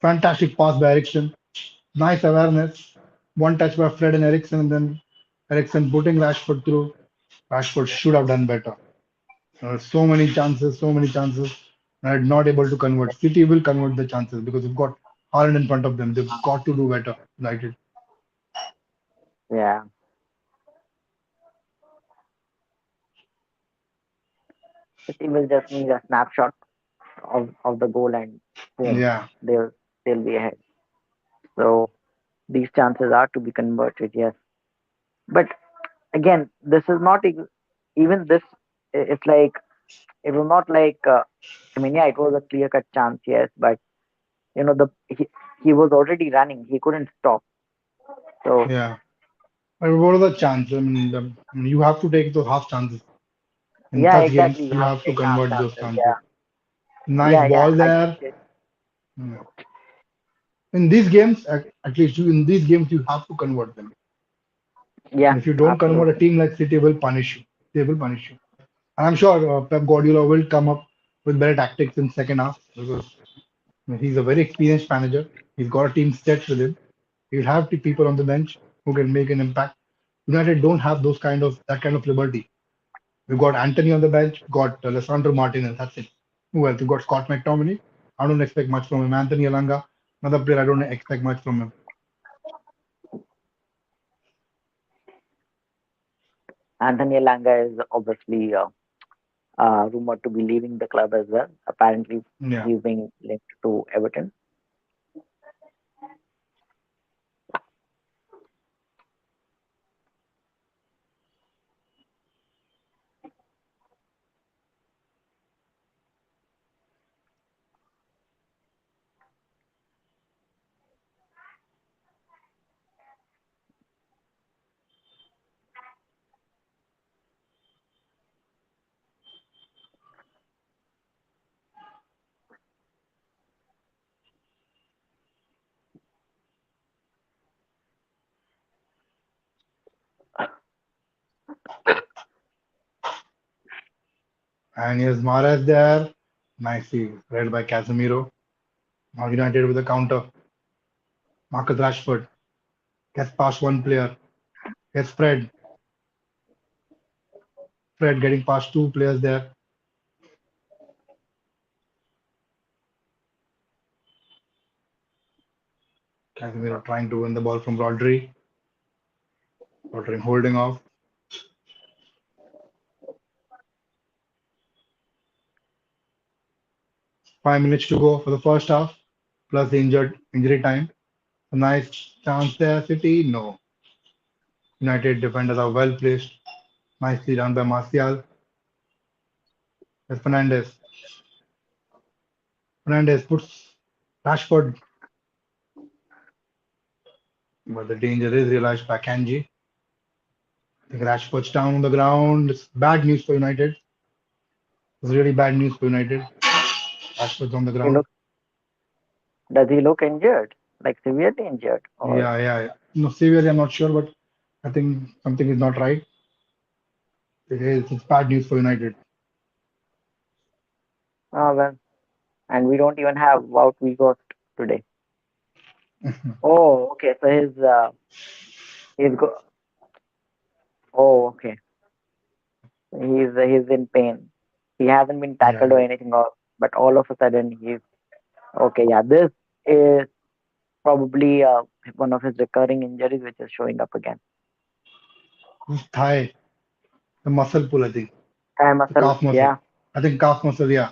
Fantastic pass by Ericsson. Nice awareness. One touch by Fred and Ericsson, and then Ericsson putting Rashford through. Rashford should have done better. So many chances, so many chances. And not able to convert. City will convert the chances because they've got Haaland in front of them. They've got to do better. United. Yeah. The team will just need a snapshot of the goal and boom, Yeah, they'll they'll be ahead. So these chances are to be converted, yes. But again, this is not even this. It's like it was not like. I mean, yeah, it was a clear cut chance, yes, but the he was already running. He couldn't stop. So yeah. But what are the chances? You have to take those half chances. In yeah, such games, exactly. You you have to have to take half convert those chances. chances. Yeah, Nice yeah, yeah. ball I think there. Yeah. In these games, at least in these games, you have to convert them. yeah, And if you don't convert, a absolutely. team like City will punish you. They will punish you. And I'm sure Pep Guardiola will come up with better tactics in second half because he's a very experienced manager. He's got a team set with him. He'll have the people on the bench who can make an impact. United don't have those kind of that kind of liberty. We've got Anthony on the bench, got Alessandro Martinez. That's it. Who else? We've got Scott McTominay. I don't expect much from him. Anthony Alanga, another player I don't expect much from him. Anthony Langa is obviously rumored to be leaving the club as well. Apparently, Yeah. he's being linked to Everton. And here's Mahrez there. Nicely read by Casemiro. Now United with a counter. Marcus Rashford gets past one player. Gets Fred. Fred getting past two players there. Casemiro trying to win the ball from Rodri. Rodri holding off. 5 minutes to go for the first half, plus the injury time. A nice chance there, City. No. United defenders are well placed. Nicely done by Martial. There's Fernandez. Fernandez puts Rashford, but the danger is realized by Kanji. I think Rashford's down on the ground. It's bad news for United. It's really bad news for United. Rashford's on the He ground. look Does he look injured, like severely injured, or Yeah. No, seriously, I'm not sure, but I think something is not right. It is. It's bad news for United. oh well? And we don't even have Wout we got today. Oh, okay. So he's go. Oh, okay. He's in pain. He hasn't been Yeah, tackled or anything, but all of a sudden he's okay. Yeah, this is probably one of his recurring injuries, which is showing up again. his thigh, the muscle pull, I think. Thigh The muscle. calf muscle. Yeah. I think calf muscle, yeah.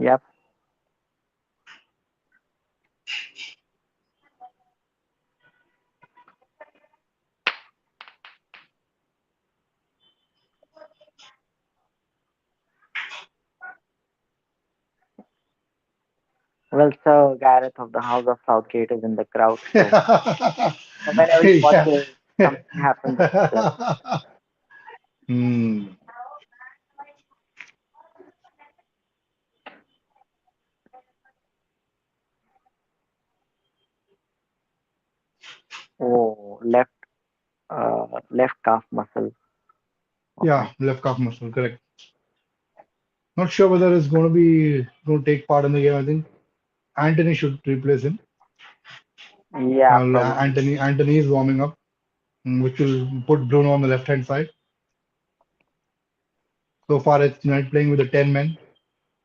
Yep. Well, Sir Gareth of the House of Southgate is in the crowd, so whenever he Yeah. watches something happens, Hmm. oh, left calf muscle. Okay. Yeah, left calf muscle, correct. Not sure whether it's going to take part in the game. I think Anthony should replace him. Yeah, Well, probably. Anthony is warming up, which will put Bruno on the left hand side. So far, it's United playing with the 10 men.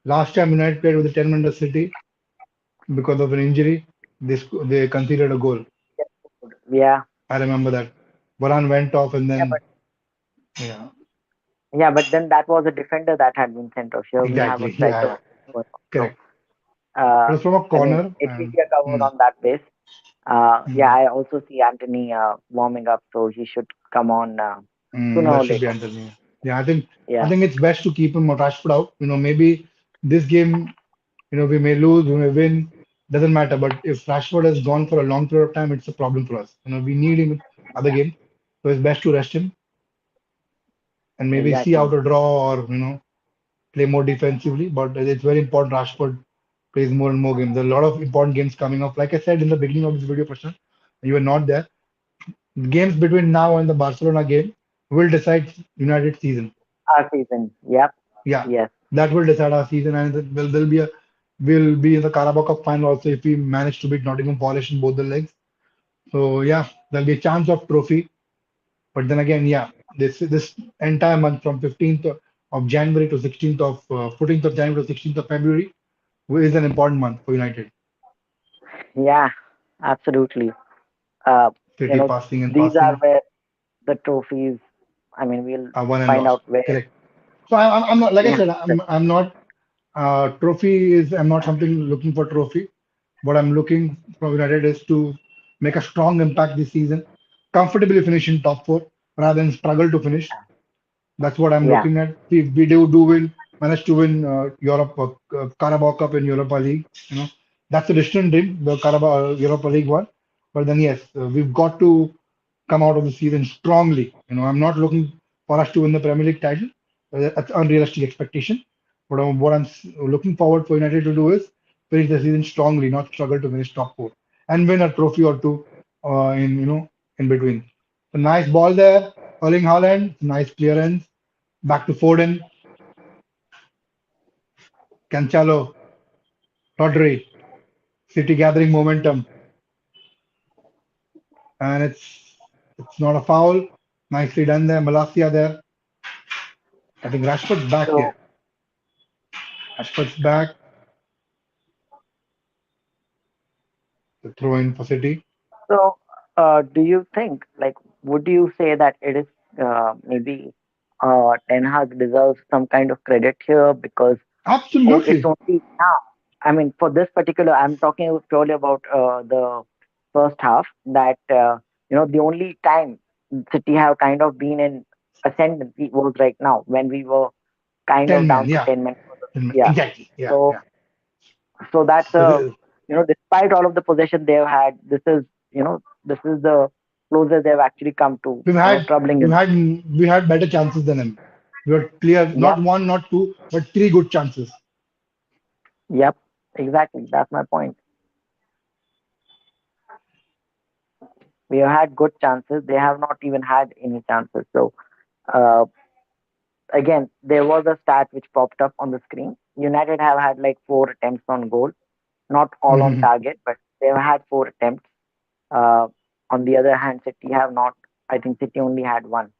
Last time United played with the 10 men the City because of an injury. They conceded a goal. Yeah. I remember that. Varane went off and Yeah, then but yeah. Yeah, but then that was a defender that had been sent off. Here we have a Exactly. Yeah, striker. yeah. going on. So, Correct. It uh, was from a I mean, corner it will and be a cover mm, on that base. Yeah, mm, I also see Anthony warming up, so he should come on sooner that or should be later. Anthony. Yeah, I Yeah, think it's best to keep him or Rashford out. Maybe this game, we may lose, we may win, doesn't matter. But if Rashford has gone for a long period of time, it's a problem for us. We need him in other game, so it's best to rest him and maybe see exactly. out a draw or play more defensively. But it's very important Rashford plays more and more games. There are a lot of important games coming up. Like I said in the beginning of this video, Prashant, you were not there. Games between now and the Barcelona game will decide United season. Our season. Yep. Yeah, Yes. that will decide our season, and there'll be a we'll be in the Carabao Cup final also if we manage to beat Nottingham Forest in both the legs. So yeah, there'll be a chance of trophy. But then again, yeah, this entire month from 15th of January to 16th of 14th of January to 16th of February is an important month for United. Yeah, absolutely. Uh, you City know, passing and these are passing, where the trophies. I mean, we'll won and find lost. out where. Correct. So I'm not like I Yeah. said, I'm not trophy is I'm not something looking for trophy. What I'm looking from United is to make a strong impact this season, comfortably finish in top four rather than struggle to finish. That's what I'm Yeah. looking at. If we do win, manage to win Europe, Carabao Cup and Europa League, that's a distant dream, the Carabao Europa League one. But then yes, we've got to come out of the season strongly. I'm not looking for us to win the Premier League title. That's unrealistic expectation. But what looking forward for United to do is finish the season strongly, not struggle to finish top four and win a trophy or two in between. A nice ball there, Erling Haaland, nice clearance. Back to Foden, Cancelo, Rodri, City gathering momentum, and it's not a foul. Nicely done there, Malacia there. I think Rashford's back So, here. Rashford's back. The throw in for City. so, do you think, like, would you say that it is maybe Ten Hag deserves some kind of credit here because it's Absolutely. only now. I mean, for this particular, I'm talking purely about the first half. That the only time City have kind of been in ascendant was right now when we were kind 10 of men, down to yeah. 10 men. 10 men. Yeah. Exactly. Yeah, So yeah. so that's So a despite all of the possession they've had, this is the closest they've actually come to we've had troubling we've us. had we had better chances than him. We were clear, not Yep. one, not two, but three good chances. Yep. Exactly. That's my point. We have had good chances. They have not even had any chances. So uh, again, there was a stat which popped up on the screen. United have had like 4 attempts on goal, not all on Mhm. target, but they've had 4 attempts. Uh, on the other hand, City have not. I think City only had one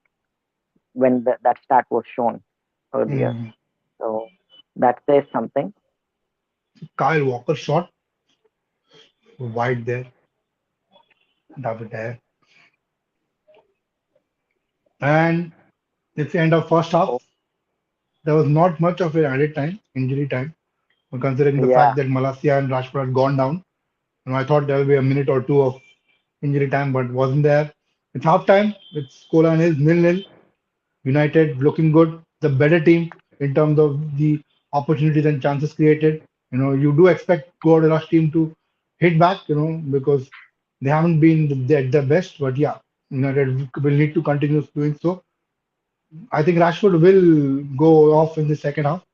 when that stat was shown earlier. Mhm. So that says something. Kyle Walker shot wide there, David there, and it's the end of first half. Oh, There was not much of an added time, injury time, considering the yeah, fact that Malacia and Rashford had gone down. I thought there will be a minute or two of injury time, but wasn't there. It's half time. It's scoreline is 0-0. United looking good, the better team in terms of the opportunities and chances created. You do expect Guardiola's team to hit back, because they haven't been at their best. But yeah, United will need to continue doing so. I think Rashford will go off in the second half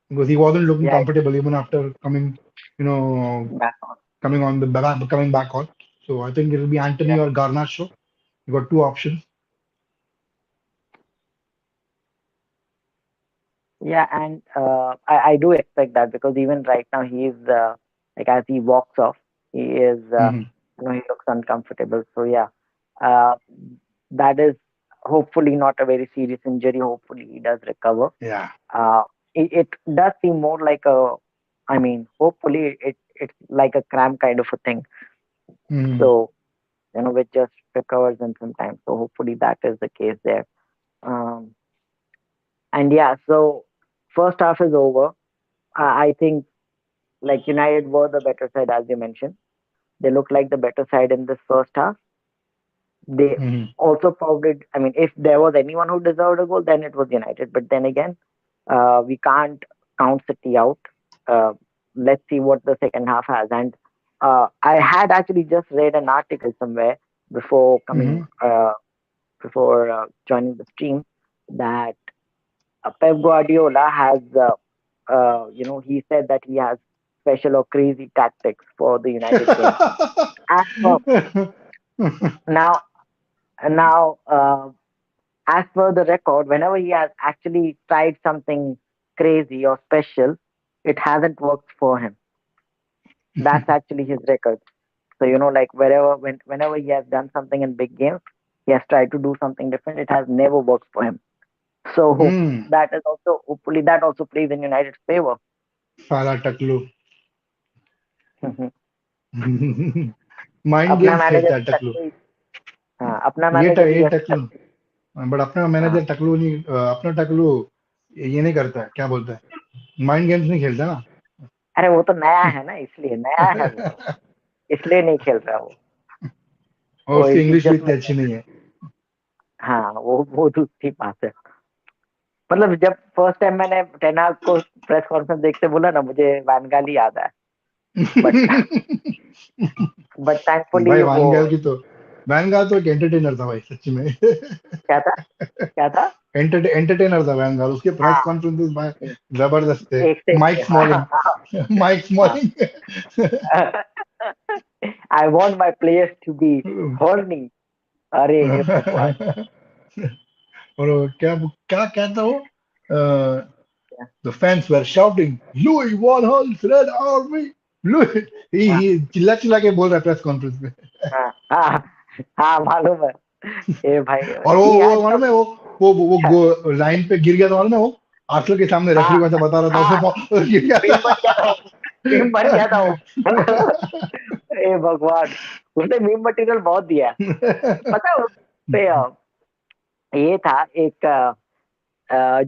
because he wasn't looking yeah, comfortable even after coming, you know, back on. coming back on. So I think it'll be Anthony Yeah, or Garnacho. You got two options. yeah, and I do expect that because even right now he is like as he walks off, he is Mhm. he looks uncomfortable. So yeah, uh, that is hopefully not a very serious injury. Hopefully he does recover. Yeah. Uh, it does seem more like a, I mean, hopefully it's like a cramp kind of a thing. Mhm. So which just recovers in some time. So hopefully that is the case there. And yeah, so first half is over. I think like United were the better side, as you mentioned. They look like the better side in this first half. They Mhm. also probably, I mean, if there was anyone who deserved a goal, then it was United. But then again, we can't count City out. Uh, let's see what the second half has. And I had actually just read an article somewhere before coming, Mhm. before joining the stream, that Pep Guardiola has, he said that he has special or crazy tactics for the United game. And now, now, as per the record, whenever he has actually tried something crazy or special, it hasn't worked for him. That's actually his record. So like whenever he has done something in big games, he has tried to do something different. It has never worked for him. So Hmm. that is also hopefully that also plays in United's favor. साला टकलू. Mind अपना games manager खेलता है टकलू. टकलू, हाँ अपना manager ही ये ऐसे टकलू. टकलू। But अपना हाँ, मैनेजर टकलू नहीं, अपना टकलू ये नहीं करता है, क्या बोलता है, माइंड गेम्स नहीं खेलता ना. अरे वो तो नया है ना, इसलिए नया है वो, इसलिए नहीं खेल रहा वो। और वो उसकी इंग्लिश भी इज्जत इतनी में, अच्छी नहीं है. हाँ वो दूसरी बात है। मतलब जब फर्स्ट टाइम मैंने टेन को प्रेस कॉन्फ्रेंस देखते बोला ना, मुझे वैन याद आया। बट बट थैंकफुली भाई वो वैन गाल तो एक एंटरटेनर था भाई सच्ची में. क्या था, क्या था। एंटरटेनर था वैन गाल, उसके प्रेस हाँ, कॉन्फ्रेंसेस भाई जबरदस्त थे. एक से माइक हाँ स्मॉलिंग. माइक हाँ Smalling. I want my players to be horny. अरे हे भगवान। और वो क्या क्या कहता वो, the fans were shouting Louis Van Gaal's Red Army. Louis, हाँ ही चिल्ला चिल्ला के बोल रहा है प्रेस कॉन्फ्रेंस में. हाँ हाँ हाँ, मालूम है। ए भाई, और ही हैड वो मालूम सम। है वो लाइन पे गिर गया था मालूम है वो, आर्सेनल के सामने रेफरी हाँ को ऐसा बता रहा था हाँ, उसने गिर गया मीम बन गया था वो, मीम बन गया था वो। था. ए भगवान, उसने मीम मटेरियल बहुत दिया है। पता है उस पे ये था एक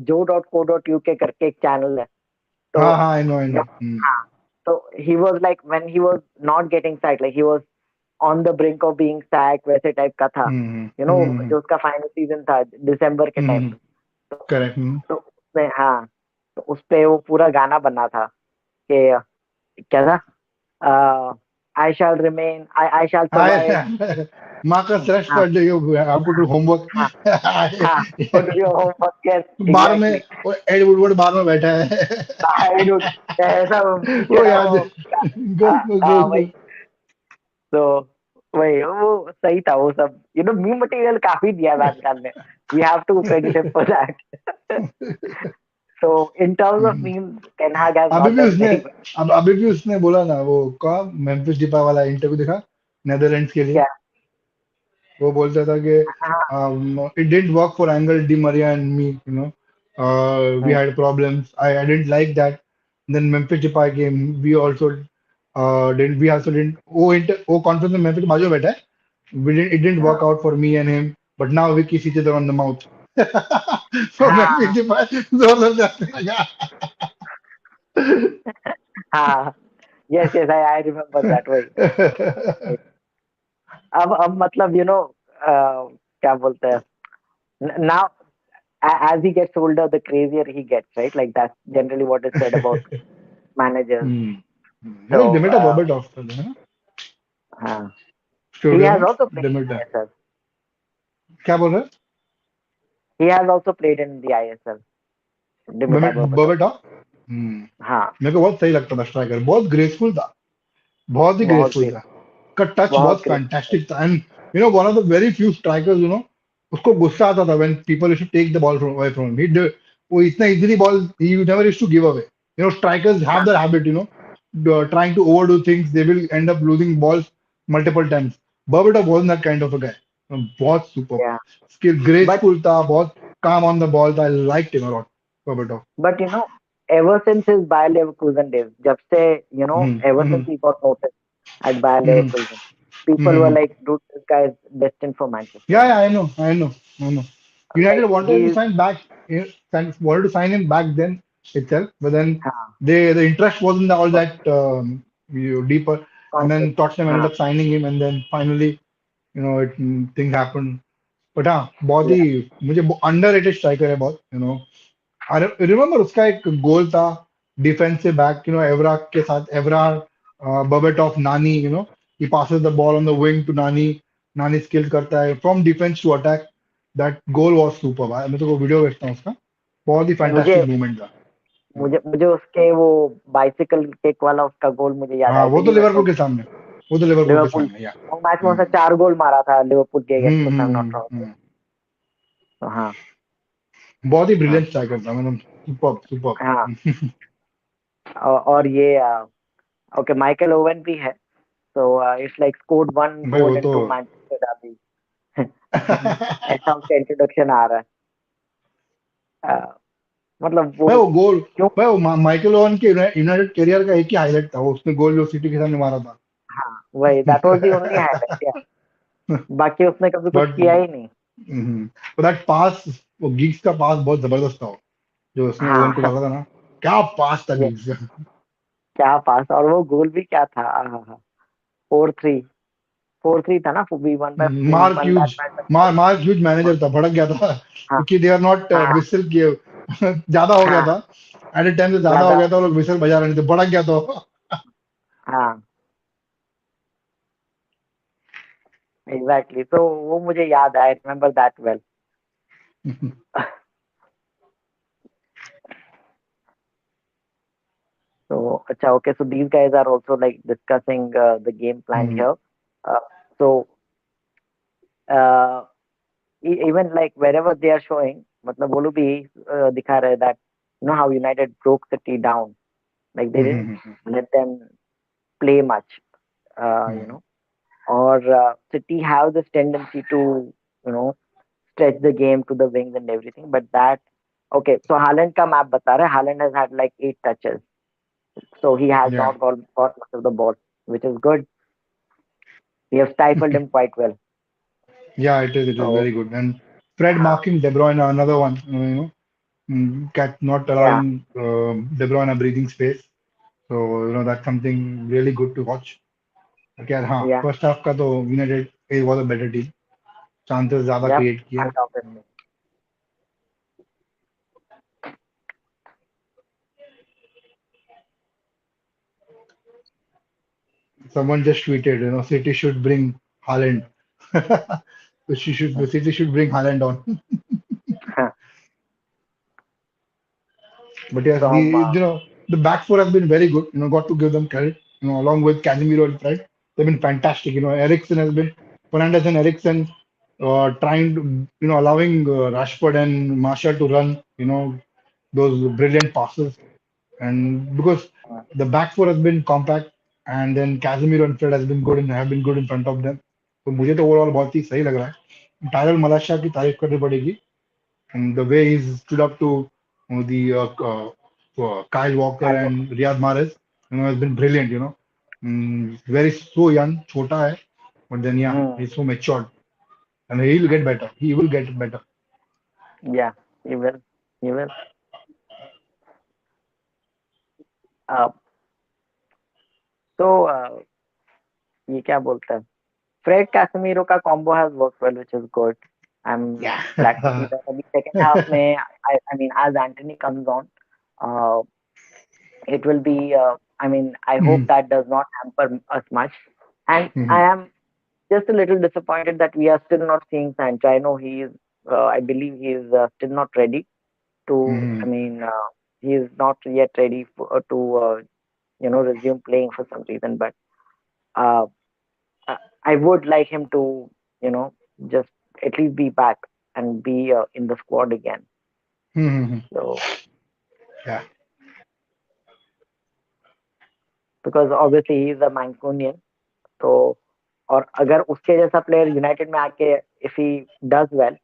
jo.co.uk करके एक चैनल है। तो हाँ हाँ, आई नो. जब हाँ, तो he was like when he was not getting sack, like he was on the brink of being sack, वैसे टाइप का था। जो उसका फाइनल सीजन था दिसंबर के टाइम पे। तो करेक्ट. तो उसमें हाँ, तो उस पे वो पूरा गाना बना था कि क्या था, I shall remain, I shall survive. Hi. Marcus हाँ Rashford, you have to do homework. हाँ हाँ, go to your homework, yes, बार में exactly। वो एड वुडवर्ड बार में बैठा है. I don't, ऐसा पीछे वो ना याद वो, है. गो गो गो वही। गो. तो वही वो सही था वो सब, मीम मटेरियल काफी दिया वैनगाल ने। We have to credit him for that. So in terms of memes, ten Hag has अभी नॉट भी डन उसने वेरी वेल। अब अभी भी उसने बोला ना वो का मेम्फिस डिपा वाला इंटरव्यू देखा नेदरलैंड्स के लिए. क्या, वो बोलता था कि हाँ it didn't work for Angel Di Maria and me, we hmm, had problems. I didn't like that. Then Memphis Depay came. We also didn't. वो conference में Memphis बाजू में बैठा है. It didn't work हाँ out for me and him. But now we kiss each other on the mouth. So Memphis हाँ Depay जोर से हंसने लगा. हाँ, yes yes, I remember that. वही वही। अब मतलब क्या बोलते हैं, now as he gets older, the crazier he gets, right? Like that's generally what is said about managers. Hmm. So, डेमेटा बर्बाटॉफ है ना uh, he स्टूडियो has में. also played in डेमेटा ISL. क्या बोल रहे हैं. He has also played in the ISL. Dimitar Berbatov. बर्बाटॉफ. हाँ, मेरे को बहुत सही लगता था स्ट्राइकर, बहुत ग्रेसफुल था. बहुत ही बहुत ग्रेसफुल ग्रेट, था. का टच बहुत बहुत ग्रेट। फैंटास्टिक था. And one of the very few strikers, उसको गुस्सा आता था when people used to take the ball from away from him. वो इतना इजीली बॉल ही never used to give away. Strikers have हाँ that habit, trying to overdo things, they will end up losing balls multiple times. Berbatov wasn't that kind of a guy. बहुत super yeah, skill, but graceful था, बहुत काम on the ball था. I liked him a lot, Berbatov. but ever since his Bayer Leverkusen days, जब से ever since hmm. he got noticed at Bayer hmm. Leverkusen, people were hmm. like, dude, this guy is destined for Manchester या United. I know. United Like wanted to he's sign back, wanted to sign him back then itself, but then uh, the interest wasn't all co- that deeper, and then conflict. Tottenham ended up signing him, and then finally, things happened. But हाँ बहुत Yeah. ही मुझे underrated striker है बहुत अरे remember उसका एक गोल था defensive back एवरा के साथ एवरा बबेटॉफ नानी he passes the ball on the wing to नानी नानी स्किल करता है from defence to attack that goal was super मैं तो वो वीडियो भेजता हूँ उसका बहुत ही मुझे फैंटास्टिक मूवमेंट था मुझे उसके वो बाइसिकल किक वाला उसका गोल मुझे याद हाँ आया वो तो क्योंकि लिवरपूल उसने के सामने वो तो लिवरपूल के लिवरपूल सामने या वो मैच में हम्म उसने 4 गोल मारा था लिवरपूल के against if I am not hmm wrong. तो हाँ। बहुत ही हाँ। ब्रिलियंट स्ट्राइकर था मतलब सुपर हाँ। सुपर और ये ओके माइकल ओवन भी है। So it's like scored one भाई goal वो तो into Manchester Derby. ऐसा उसका इंट्रोडक्शन आ रहा है। मतलब वो भाई वो गोल क्यों। भाई वो माइकल ओवन के यूनाइटेड करियर का एक ही हाईलाइट था वो उसने गोल जो सिटी के सामने मारा था हाँ वही that was the only highlight या बाकी उसने कभी कुछ बट किया ही नहीं। दैट पास वो गिग्स का पास बहुत जबरदस्त था वो, जो उसने ओवन को हाँ। डाला था ना क्या पास था ये गिग्स का क्या पास और वो गोल भी क्या था। 4-3 4-3 था ना we won by Mark one Hughes that match. Mark Hughes manager था भड़क गया था हाँ। क्योंकि दे आर नॉट हाँ। विसल किए ज्यादा हो गया हाँ। था एट ए टाइम से ज्यादा हो ज्यादा। गया था वो लोग विसल बजा रहे थे भड़क गया तो हाँ एग्जैक्टली तो वो मुझे याद है I remember that well. So, acha, okay, so these guys are also like discussing the game plan here. So, uh, even like wherever they are showing, मतलब वो लोग भी दिखा रहे that you know how United broke City down, like they didn't let them play much, you know, or City have this tendency to you know stretch the game to the wings and everything, but that okay, so Haaland का map बता रहा है Haaland has had like 8 touches, so he has या not got much of the ball, which is good. We have stifled him quite well. Yeah, it is So very good. And Fred uh, marking De Bruyne, another one, not yeah, allowing De Bruyne a breathing space. So, that's something really good to watch. Okay, हाँ, yeah, first half का तो United it was a better team. Chances ज़्यादा yep, create किए. undoubtedly. Someone just tweeted, City should bring Haaland. So City should bring Haaland on. But yes, From the back four has been very good. Got to give them credit. Along with Casemiro and Fred, they've been fantastic. Eriksen has been Fernandes and Eriksen trying to allowing Rashford and Martial to run. Those brilliant passes, and because the back four has been compact, and then Casemiro and Fred has been good and have been good in front of them. तो मुझे तो overall बहुत ही सही लग रहा है Tyrell मलाशा की तारीफ करनी पड़ेगी and the way he's stood up to Kyle Walker Kyle Walker. and Riyad Mahrez, has been brilliant. Very so young, chota hai, but then yeah, Hmm. he's so matured, and he'll get better. He will get better. Yeah, he will. He will. Uh, so ये क्या बोलते हैं Fred Casemiro का combo has work well which is good I am Yeah. Glad to see that अभी second half में I mean as Antony comes on it will be I mean I hope Mhm, that does not hamper us much, and I mhm, am just a little disappointed that we are still not seeing Sancho. I know he is I believe he is still not ready to I mhm, mean he is not yet ready to resume playing for some reason, but uh, I would like him to you know just at least be back and be in the squad again. mhm. So Yeah. because obviously he is a Mancunian, तो और अगर उसके जैसा player United में आके if he does well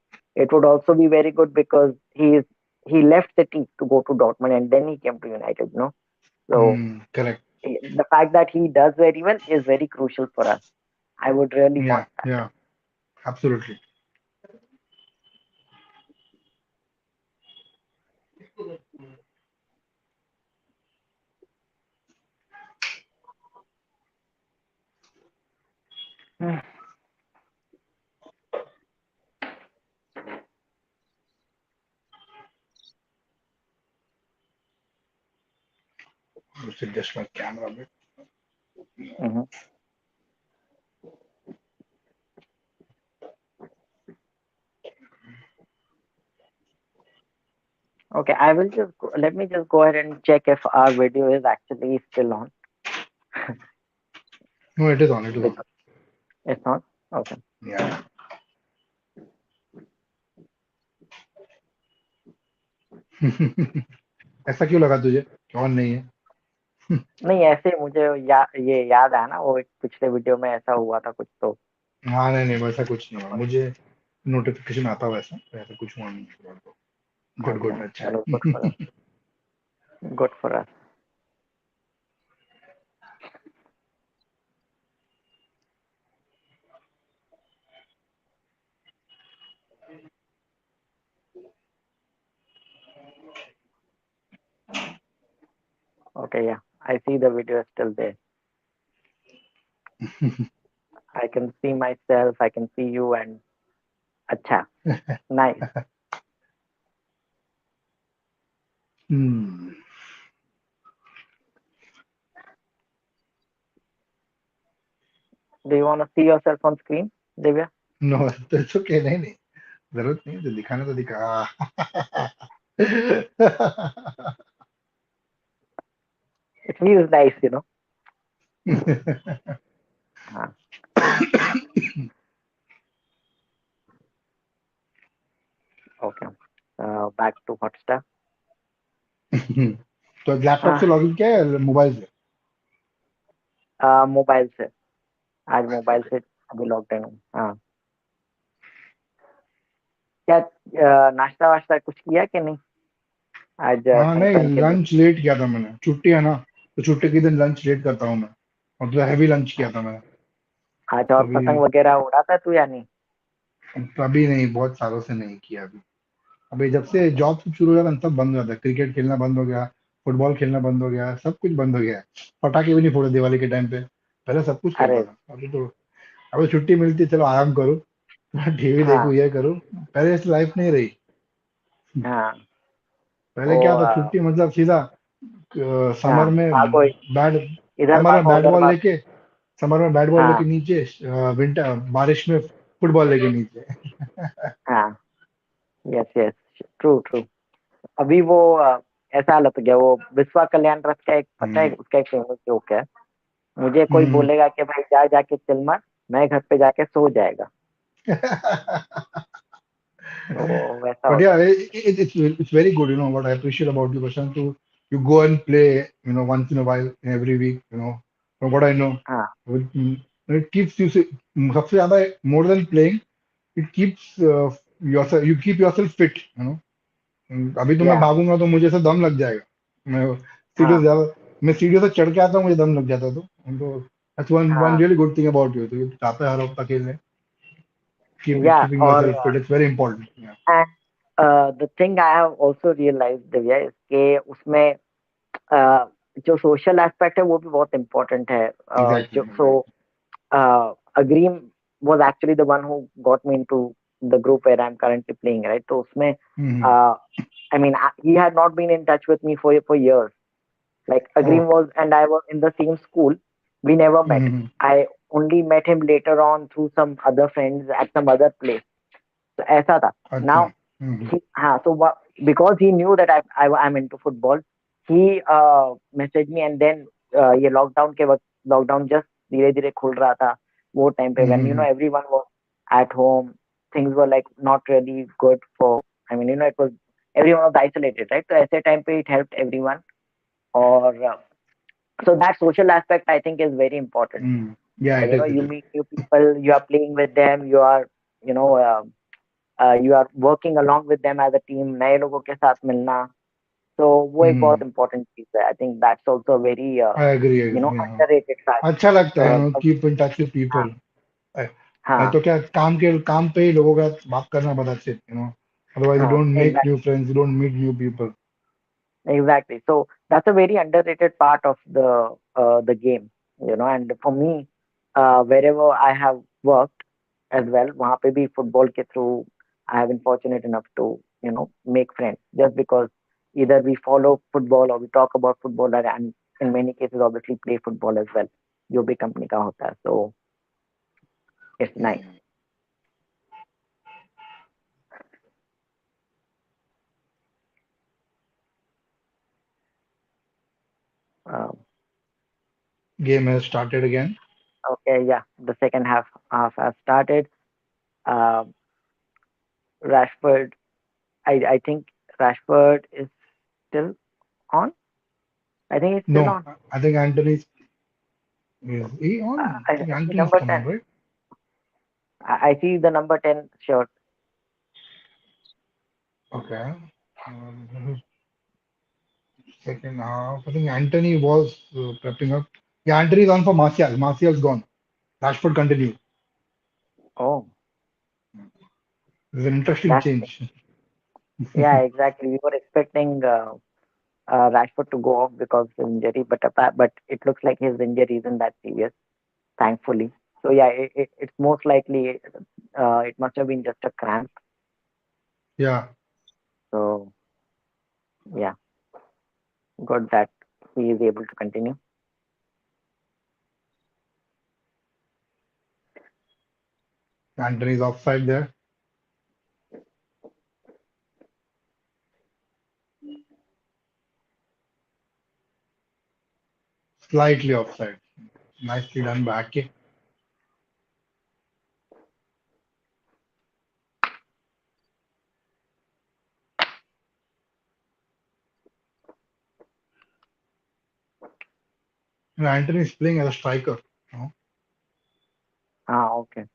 it would also be very good because he left City to go to Dortmund and then he came to United, you know. So Correct. the fact that he does very well is very crucial for us. I would really Yeah. want that. Yeah. Absolutely. Let's adjust my camera a bit. Mhm. Okay, I will let me just go ahead and check if our video is actually still on. No, it is on. It is on. Because it's not. Okay. Yeah. ऐसा क्यों लगा तुझे? On नहीं है? नहीं ऐसे ही मुझे ये याद है ना, वो एक पिछले वीडियो में ऐसा हुआ था कुछ तो। हाँ नहीं नहीं, वैसा कुछ नहीं हुआ मुझे। नोटिफिकेशन आता वैसा, ऐसा कुछ हुआ नहीं। गुड अच्छा गुड, अच्छा चलो, है। Good for us. Okay yeah, I see the video still there. I can see myself, I can see you and अच्छा, nice. Hmm. Do you want to see yourself on screen, Divya? No, it's okay, नहीं नहीं, जरूरत नहीं है, जो दिखाना तो दिखा। It feels nice, you know. हाँ। Okay, back to Hotstar. तो लैपटॉप से लॉगिन किया है मोबाइल से? मोबाइल से, आज मोबाइल से अभी लॉग इन हूँ। हाँ। क्या नाश्ता वाश्ता कुछ किया कि नहीं आज हाँ नहीं, संक्रांत के दिन? लंच लेट किया था मैंने, छुट्टी है ना, तो छुट्टी के दिन लंच लेट करता हूँ मैं। और तो हैवी लंच किया था मैंने। आज तो और अभी, पतंग वगैरह उड़ा था तू या नहीं? अभी नहीं, बहुत सालों से नहीं किया अभी। अभी जब से जॉब सब शुरू हो जाता है तब बंद हो जाता है, क्रिकेट खेलना बंद हो गया, फुटबॉल खेलना बंद हो गया, सब कुछ बंद हो गया है। पटाखे भी नहीं फोड़े दिवाली के टाइम पे, पहले सब कुछ करता अरे था। अभी तो, अभी छुट्टी मिलती है, चलो आराम करो, टीवी देखो, हाँ ये करो। पहले ऐसी लाइफ नहीं रही। हाँ। पहले वो क्या था, छुट्टी मतलब सीधा हाँ समर में भागो, बैट, इधर समर में भागो बैट उधर बॉल भागो। लेके, समर में बैट बॉल लेके हाँ नीचे, विंटर बारिश में फुटबॉल लेके नीचे। हाँ। Yes yes, true true. अभी वो ऐसा हालत हो गया, वो विश्वा कल्याण रथ का एक पता है, हम्म। उसका एक फेमस जोक है। मुझे कोई हम्म। बोलेगा कि भाई जा जाके चिल मार, मैं घर पे जाके सो जाएगा। तो वैसा But होता yeah, है। it's very good. You know what I appreciate about you, Prashant, to you go and play. You know, once in a while, every week. You know, from what I know, हाँ it keeps you. सबसे ज़्यादा, more than playing, it keeps yourself. You keep yourself fit. You know, अभी तो मैं या भागूंगा तो मुझे ऐसे दम लग जाएगा। मैं सीढ़ियों हाँ से ज्यादा, मैं सीढ़ियों से चढ़ के आता हूँ, मुझे दम लग जाता है। तो that's one हाँ। really good thing about you. तो ये जाता है हर हफ्ता खेलने, या keeping और yourself fit. It's very important. Yeah, the thing I have also realise Divya इसके उसमें जो सोशल एस्पेक्ट है वो भी बहुत इम्पोर्टेंट है। exactly, जो सो exactly. Agrim was actually the one who got me into the group where I'm currently playing, right? तो उसमें Hmm. I mean he had not been in touch with me for years. Like Agreem Oh. was and I was in the same school. We never met. Hmm. I only met him later on through some other friends at some other place. तो ऐसा था। अच्छा। Now हाँ, so because he knew that I'm into football, he messaged me and then ये lockdown के वक्त, lockdown just धीरे धीरे खुल रहा था वो टाइम पे, when hmm. everyone was at home, things were like not really good for, I mean it was, everyone was isolated, right? तो ऐसे टाइम पे it helped everyone। और so that social aspect I think is very important. Yeah, it is, it You is. meet new people, you are playing with them, you are you know you are working along with them as a team, नए लोगों के साथ मिलना, तो वो एक बहुत हम्म। important चीज है। I think that's also a very I agree, agree, हाँ। underrated fact। अच्छा लगता है, uh, keep in touch with हाँ पीपल। नहीं हाँ तो क्या, काम पे ही लोगों का बात करना बहुत अच्छे, otherwise you हाँ, don't make exactly new friends, you don't meet new people. exactly। So that's a very underrated part of the game, and for me, wherever I have worked as well. वहाँ पे भी football के through I have been fortunate enough to make friends just because either we follow football or we talk about football and in many cases obviously play football as well. जो भी company का होता है, so it's nice. Um, Game has started again. okay, yeah, the second half has started. Uh, Rashford, I think Rashford is still on. I think he's still No, on. I think Anthony's is he on? I think I see Anthony's number come on, 10. right? I see the number 10 shirt. Okay. Second half. I think Anthony was prepping up. Yeah, Anthony's on for Martial. Martial's gone. Rashford continued. Oh, It's an interesting that's change. yeah, exactly. We were expecting Rashford to go off because of injury, but it looks like his injury isn't that serious, thankfully. So yeah, it's most likely it must have been just a cramp. Yeah, So yeah, good that he is able to continue. Anthony's offside there. Slightly offside. Nicely done back. Anthony's playing as a striker. No, Ah, okay.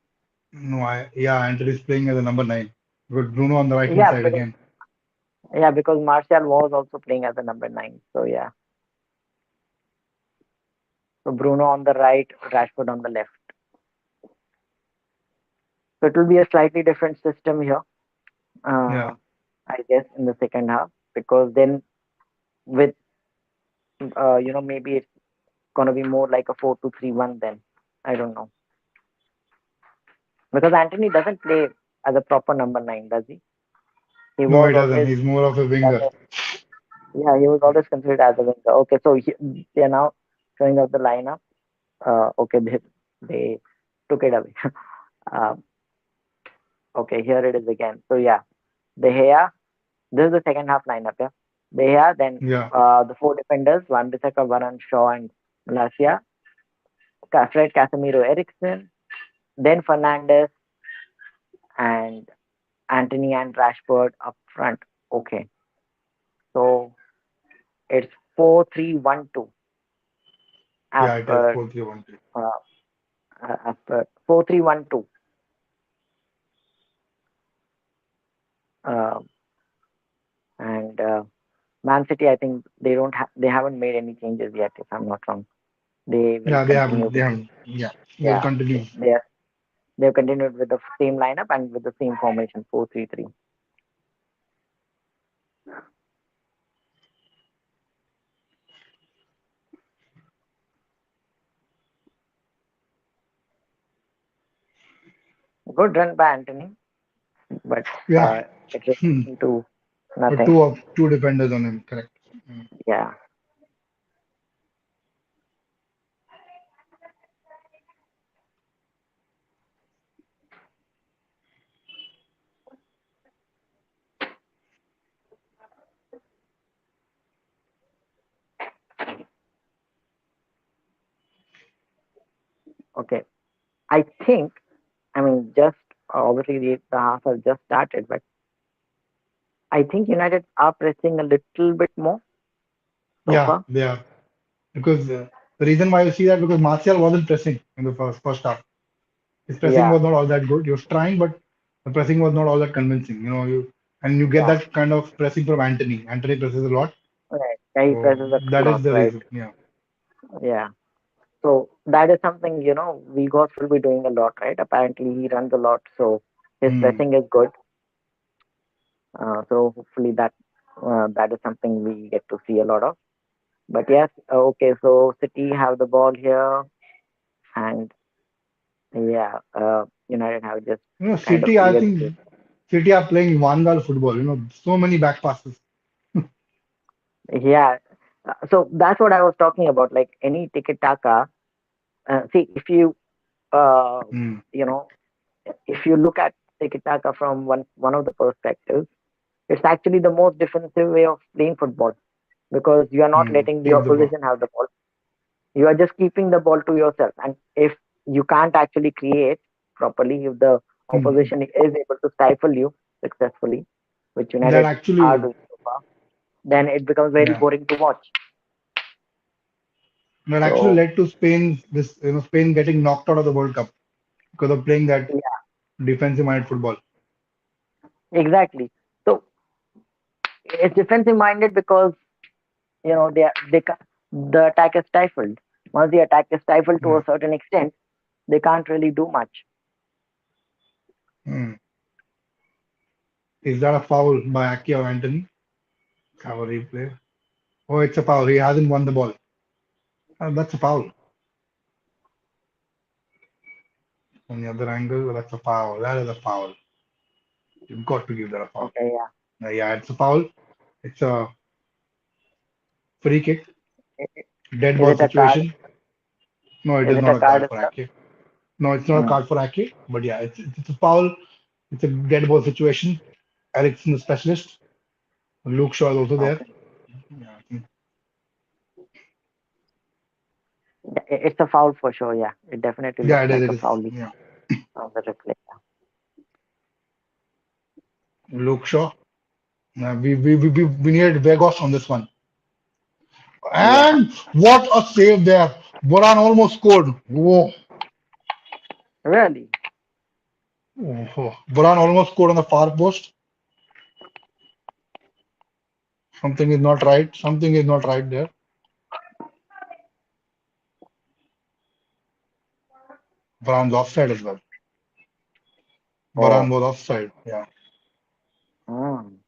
no, yeah, Anthony's playing as a number nine. With Bruno on the right hand Yeah, side again. because Martial was also playing as a number 9. So yeah, so Bruno on the right, Rashford on the left. So it will be a slightly different system here, Yeah, uh, I guess, in the second half because then with maybe it's gonna be more like a 4-2-3-1 then. I don't know because Anthony doesn't play as a proper number 9, does he? He no, he was doesn't. always He's more of a as winger. a yeah, he was always considered as a winger. Okay, so they are now showing us the lineup. Okay, they took it away. uh, okay, here it is again. So yeah, De Gea. This is the second half lineup. Yeah, De Gea. Then Yeah, the four defenders: Van Bissaka, Varane, Shaw, and Malacia. Fred, Casemiro, Ericsson. Then Fernandes and Anthony and Rashford up front. Okay, so it's 4-3-1-2 as yeah, it is per 4-3-1-2. uh, 4-3-1-2. Uh, and Man City, I think they haven't made any changes yet. If I'm not wrong, they will Yeah, they continue haven't. They with haven't. Yeah, they'll yeah continue. they they've continued with the same lineup and with the same formation 4-3-3. Good run by Anthony, but Yeah, it results hmm. into But nothing. two defenders on him. Correct. Mm. Yeah. Okay. I think. I mean, just obviously the half has just started, but I think United are pressing a little bit more so Yeah, far. they are. Because the reason why you see that because Martial wasn't pressing in the first half. His pressing Yeah. was not all that good. He was trying, but the pressing was not all that convincing. You get Yeah. that kind of pressing from Anthony. Anthony presses a lot, Right. Yeah, he so presses a that lot, is the right? reason. Yeah, Yeah. So that is something, Vigos will be doing a lot, right? Apparently he runs a lot, so his hmm. pressing is good. So hopefully that is something we get to see a lot of. But yes, okay. So City have the ball here, and Yeah, United have just kind of City, I cleared the think City are playing Vanguard football. So many back passes. yeah. So that's what I was talking about. Like any tiki taka. See, if you Hmm. you know, if you look at tiki taka from one of the perspectives, it's actually the most defensive way of playing football because you are not Hmm. letting the Keep the ball. opposition have the ball. You are just keeping the ball to yourself, and if you can't actually create properly, if the Hmm. opposition is able to stifle you successfully, which That United are actually, doing so far, then it becomes very yeah, boring to watch. that actually So led to Spain getting knocked out of the World Cup because of playing that yeah, defensive-minded football. exactly. So it's defensive minded because the attack is stifled. Once the attack is stifled to Yeah. a certain extent, they can't really do much. Hmm. Is that a foul by Aki or Anthony? Have a replay. Oh, it's a foul. He hasn't won the ball. That's a foul. On the other angle, that's a foul. That is a foul. You've got to give that a foul. Okay, yeah. Yeah, it's a foul. It's a free kick, I- i- dead Is ball it a card? situation. No, it Is is it not a a card card as for well? Aki. No, it's not a Hmm. card for Aki. But yeah, it's a foul. It's a dead ball situation. Ericsson, the specialist. Luke Shaw is also there. Okay. Yeah, I think, Yeah, it's a foul for sure. Yeah, it definitely yeah, looks it is. like It a is. foul Yeah, on the replay. Luke Shaw. We needed Vegas on this one. Yeah, And what a save there. Boran almost scored. Whoa. really. Oh, Boran almost scored on the far post. Something is not right. Something is not right there. Boran's offside as well. Boran Oh. was offside. Yeah. Hmm.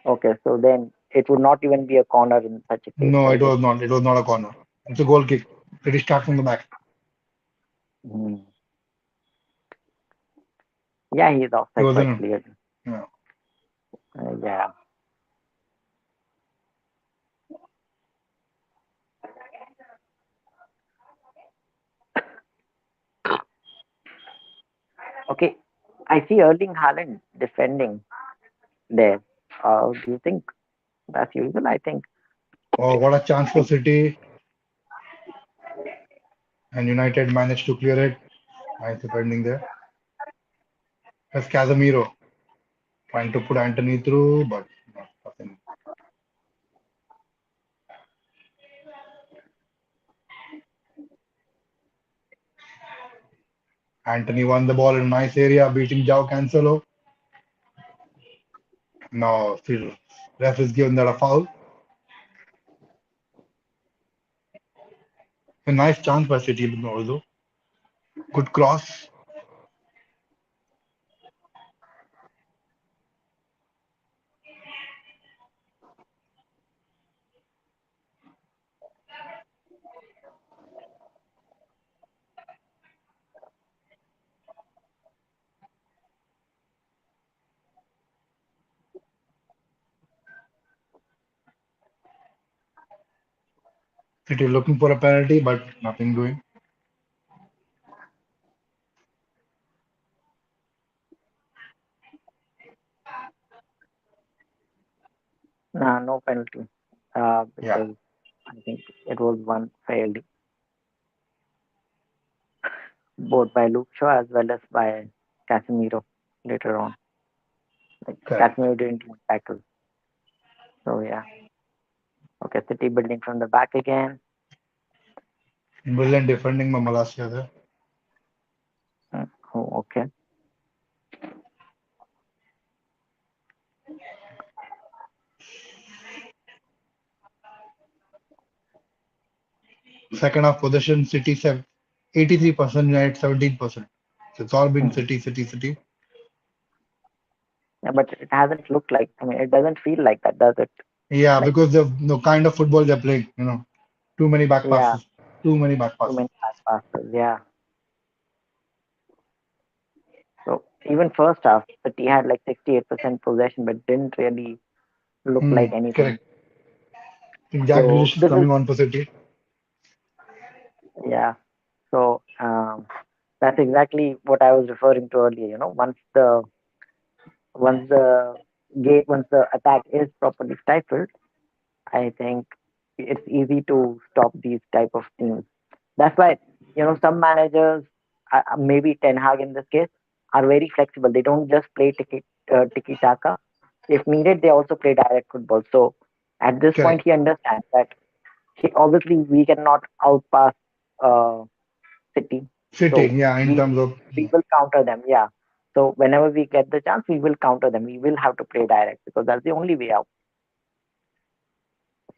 Okay, so then it would not even be a corner in such a case, No, it right? was not. It was not a corner. It's a goal kick. Pretty start from the back. Hmm. Yeah, he's He offside was quite in. clearly. Yeah. Yeah. Okay, I see Erling Haaland defending there. Do you think that's usual? I think. Oh, what a chance for City. And United managed to clear it. Nice defending there. That's Casemiro trying to put Anthony through, but nothing. Anthony won the ball in a nice area, beating João Cancelo. Now, still, ref is given that a foul. A nice chance by City, although. Good cross. City looking for a penalty, but nothing doing. Nah, no penalty. Yeah, Because I think it was one fairly, both by Luke Shaw as well as by Casemiro later on. Like correct. Casemiro didn't even tackle. So yeah. Okay, City building from the back again. Brilliant defending by Malacia there. Hmm. Oh, okay. Second half possession, City 83%, United 17%. So it's all been Hmm. City, City, City. Yeah, but it hasn't looked like. I mean, it doesn't feel like that, does it? Yeah, Like because of the kind of football they're playing. Too many back Yeah, passes. Too many back too passes. many back passes. Yeah. So even first half, City had like 68% possession, but didn't really look like anything. Correct. I think Jack So Grealish is this is coming on for City. yeah. So that's exactly what I was referring to earlier. Once the attack is properly stifled, I think it's easy to stop these type of teams. That's why some managers, maybe Ten Hag in this case, are very flexible. They don't just play tiki taka. If needed, they also play direct football. So at this point, Correct. he understands that obviously we cannot outpass uh, City. City, So yeah, in terms of we will counter them. Yeah. So whenever we get the chance, we will counter them. We will have to play direct because that's the only way out.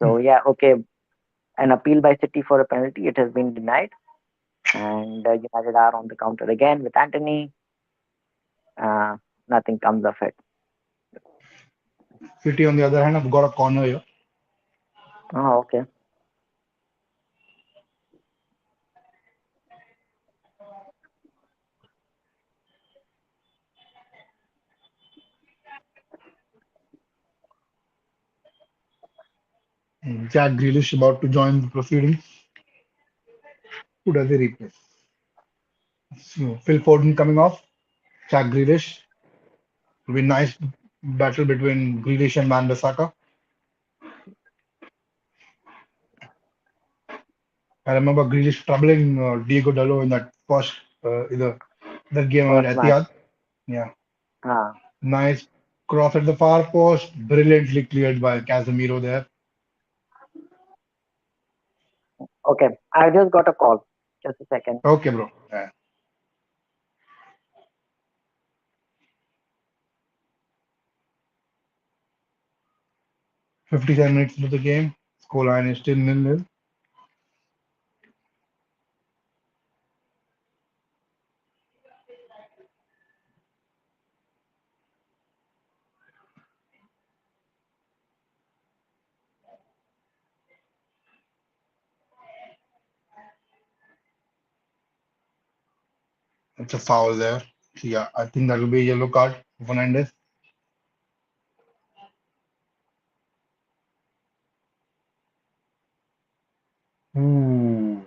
So yeah, okay. An appeal by City for a penalty, it has been denied, and United are on the counter again with Anthony. Uh, Nothing comes of it. City, on the other hand, have got a corner here. Oh, okay. Jack Grealish about to join the proceedings. Who does he replace? So, Phil Foden coming off. Jack Grealish. Will be nice battle between Grealish and Van Bissaka. I remember Grealish troubling Diego Dallo in that first that game at First match. Etihad. Yeah, Ah, nice cross at the far post, brilliantly cleared by Casemiro there. okay. I just got a call. Just a second. Okay, bro. Yeah. 57 minutes into the game, scoreline is still nil-nil. It's a foul there. Yeah, I think that will be a yellow card for Fernandez. Ooh.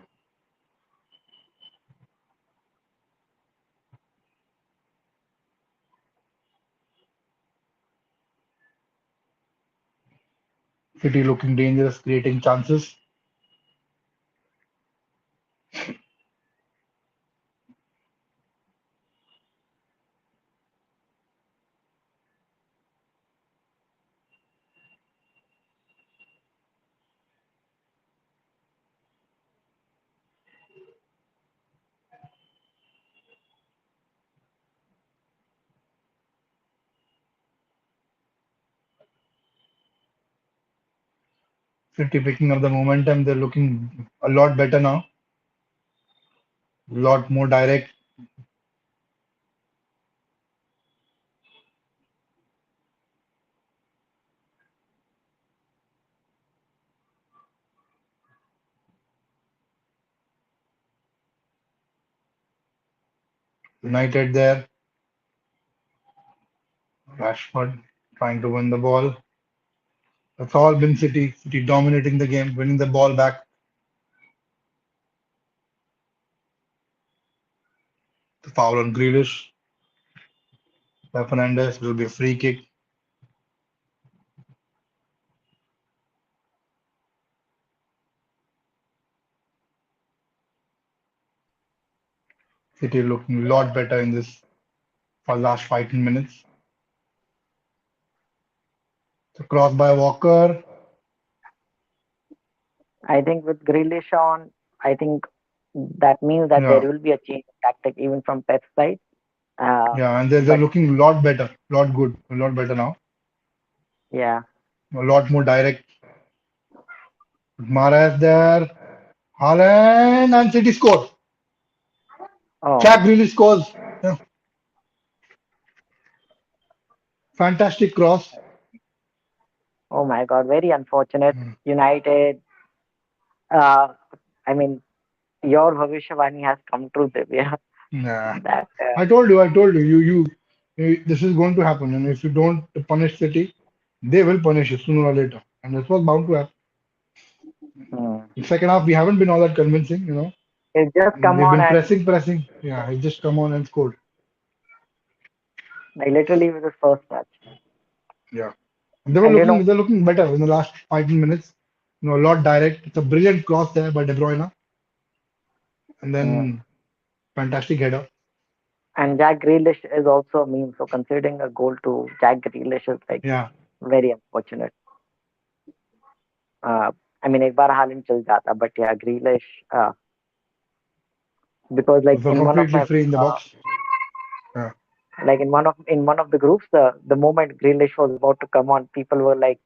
City looking dangerous, creating chances. City picking up the momentum. They're looking a lot better now. A lot more direct. United there. Rashford trying to win the ball. That's all been City. City dominating the game, winning the ball back. The foul on Grealish by Fernandez will be a free kick. City looking a lot better in this for last 15 minutes. The cross by Walker. I think with Grealish on, I think that means that there Yeah, will be a change of tactic even from Pep's side. Uh, yeah, and they're but looking a lot better, a lot good, a lot better now. yeah. A lot more direct. Mahrez there. Haaland and City scores. Oh, Jack Grealish scores. Yeah, fantastic cross. oh my God. Very unfortunate. Mm. United. uh, I mean, your Bhavishwani has come true, Divya. Nah. That I told you, this is going to happen. And if you don't punish City, they will punish you sooner or later. And that's what's bound to happen. hmm, In second half, we haven't been all that convincing, you know. it just come They've on been and pressing. Yeah, he just come on and scored. like literally with his first touch. Yeah. They were And you looking, know, they're looking better in the last 5 minutes. You know, a lot direct. It's a brilliant cross there by De Bruyne, and hmm, then fantastic header. and Jack Grealish is also a meme. So considering a goal to Jack Grealish is like Yeah, very unfortunate. Uh, I mean, एक बार हालन चल जाता, but yeah, Grealish. Because we like were in one of completely my free in the box. Yeah, like in one of the groups, the moment Grealish was about to come on, people were like,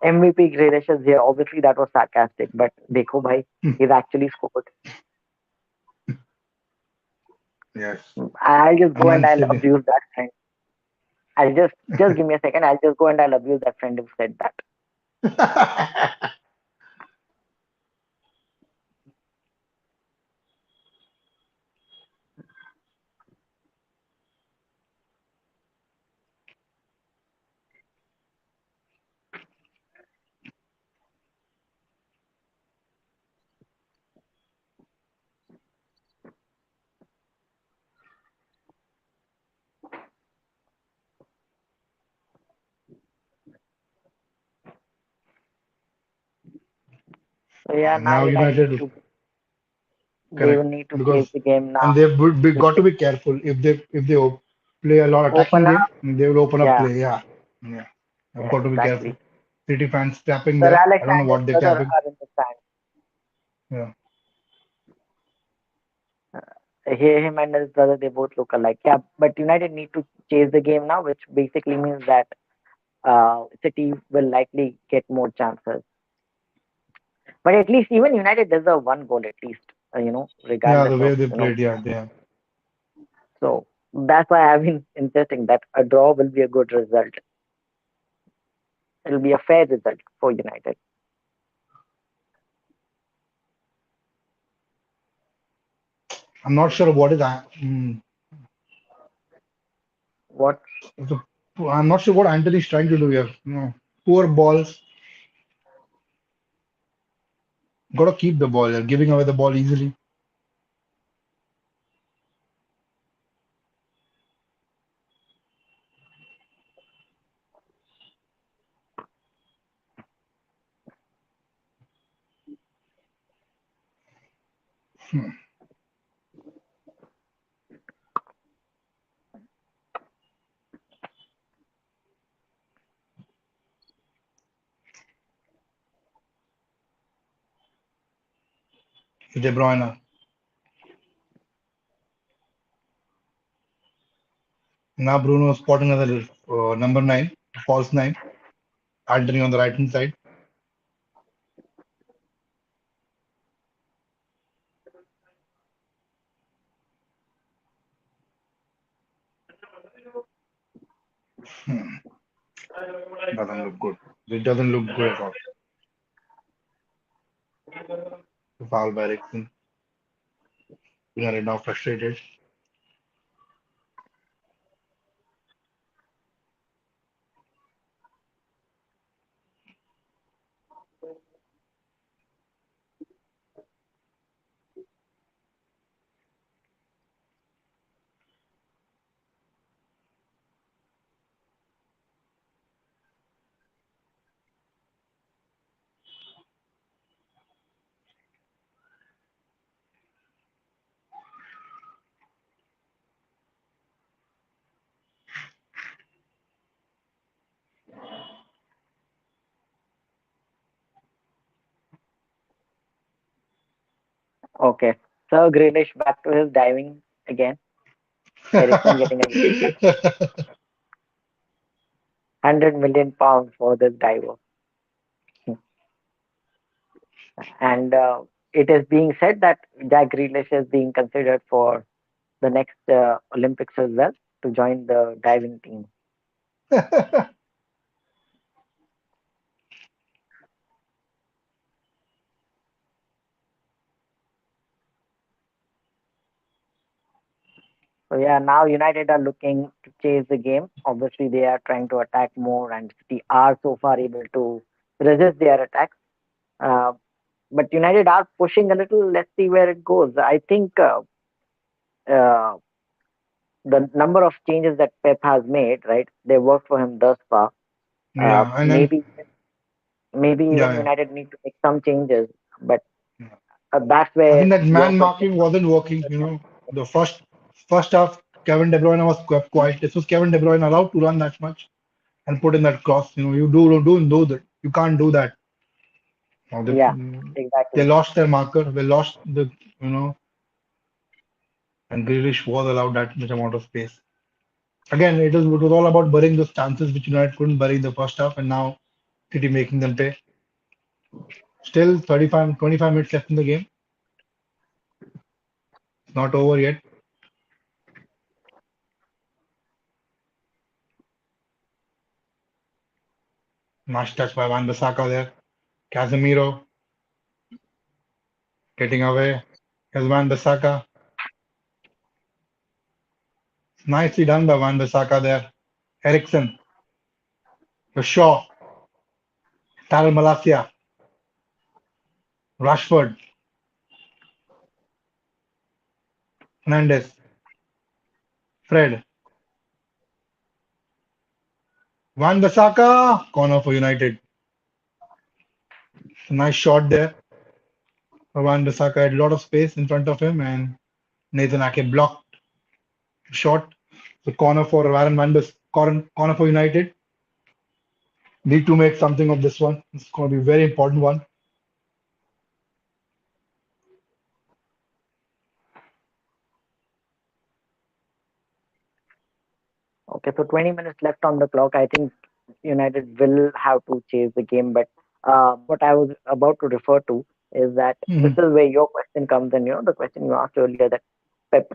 MVP Grealish is here. Obviously, that was sarcastic, but dekho bhai, he's actually scored. yes. I'll just go and I'll Unconsidered. abuse that friend. I'll just give me a second. I'll just go and I'll abuse that friend who said that. So yeah, And now now United need United, to they will correct, need to because chase the game now. and they've got to Because be careful if they play a lot open attacking game, up, they will open up yeah, play. Yeah, yeah. I've yeah, got to be careful. exactly. City fans tapping Sir there. I don't know Alexander's what they're brother tapping. are in the stand. Yeah, Him and his brother, they both look alike. Yeah, but United need to chase the game now, which basically means that City will likely get more chances. But at least even United deserve one goal at least, yeah. regardless The way of, they played, yeah, they have. So that's why I've been insisting that a draw will be a good result. It'll be a fair result for United. I'm not sure what is. What? So, I'm not sure what Anthony's trying to do here. No, poor balls. Got to keep the ball. They're giving away the ball easily. De Bruyne. Now Bruno spotting another number nine, false nine, Anthony on the right hand side. Hmm, doesn't look good. It doesn't look good at all. Foul by Ericsson. United now frustrated. Okay. So Grealish back to his diving again. Ericsson getting a yellow card. 100 million pounds for this diver. And it is being said that Jack Grealish is being considered for the next Olympics as well to join the diving team. So yeah, now United are looking to chase the game. Obviously, they are trying to attack more, and City are so far able to resist their attacks. Uh, but United are pushing a little. Let's see where it goes. I think uh, the number of changes that Pep has made, right? They worked for him thus far. Yeah, and then Maybe yeah, even yeah. United need to make some changes, but Yeah. that's I where think that your man question marking comes wasn't working. The first half, Kevin De Bruyne was quiet. This was Kevin De Bruyne allowed to run that much and put in that cross. You do that. You can't do that. Now in. Yeah, they exactly. lost their marker. They lost you know, and Grealish was allowed that much amount of space. Again, it was all about burying those chances which United couldn't bury in the first half, and now City making them pay. Still 25 minutes left in the game. It's not over yet. Nice touch by Van Bissaka there. Casemiro getting away. Here's Van Bissaka. Nicely done by Van Bissaka there. Ericsson, Shaw, Tyrell Malacia, Rashford, Fernandes, Fred, Van Bissaka, corner for United. Nice shot there. Van Bissaka had a lot of space in front of him, and Nathan Ake blocked the shot. So corner for Warren Van Bis corner for United. Need to make something of this one. It's going to be a very important one. Okay, so 20 minutes left on the clock. I think United will have to chase the game. But what I was about to refer to is that this Mhm. is where your question comes in. The question you asked earlier that Pep,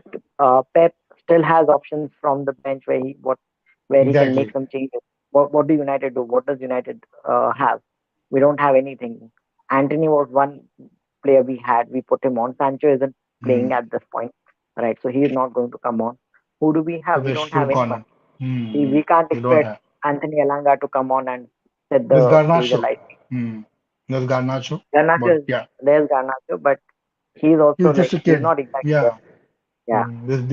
Pep still has options from the bench where he can make Exactly. some changes. What do United do? What does United have? We don't have anything. Anthony was one player we had. We put him on. Sancho isn't playing Mm. at this point, right? So he is not going to come on. Who do we So have? We there's don't still have anyone. corner. Mm. We can't You don't expect have. Anthony Alanga to come on and set There's the stage Garnacho. alight. Mm. There's Garnacho. But Garnacho is yeah, there's Garnacho, but he's also he's like just a he's kid. not exactly a Yeah. yeah.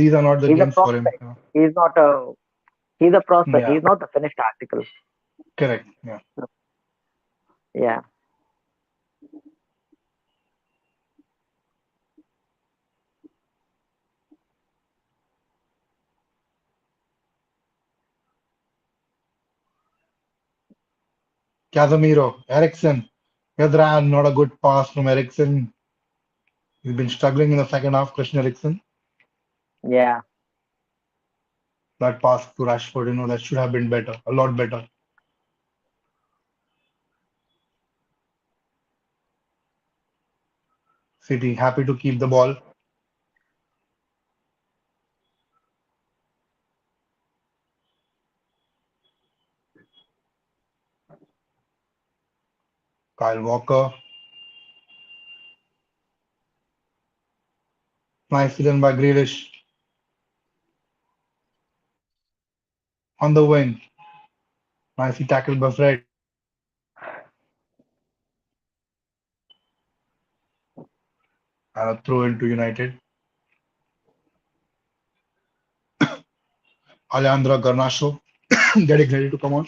These are not the He's a games for him. prospect. He's not a he's a prospect. Yeah. He's not the finished article. Correct. Yeah. Yeah. Casemiro. Ericsson. Yadran, not a good pass from Ericsson. He's been struggling in the second half, Christian Eriksen. Yeah. That pass to Rashford, that should have been better, a lot better. City happy to keep the ball. Kyle Walker, nicely done by Grealish on the wing. Nicely tackled by Fred. And a throw into United. Alejandro Garnacho getting ready to come on.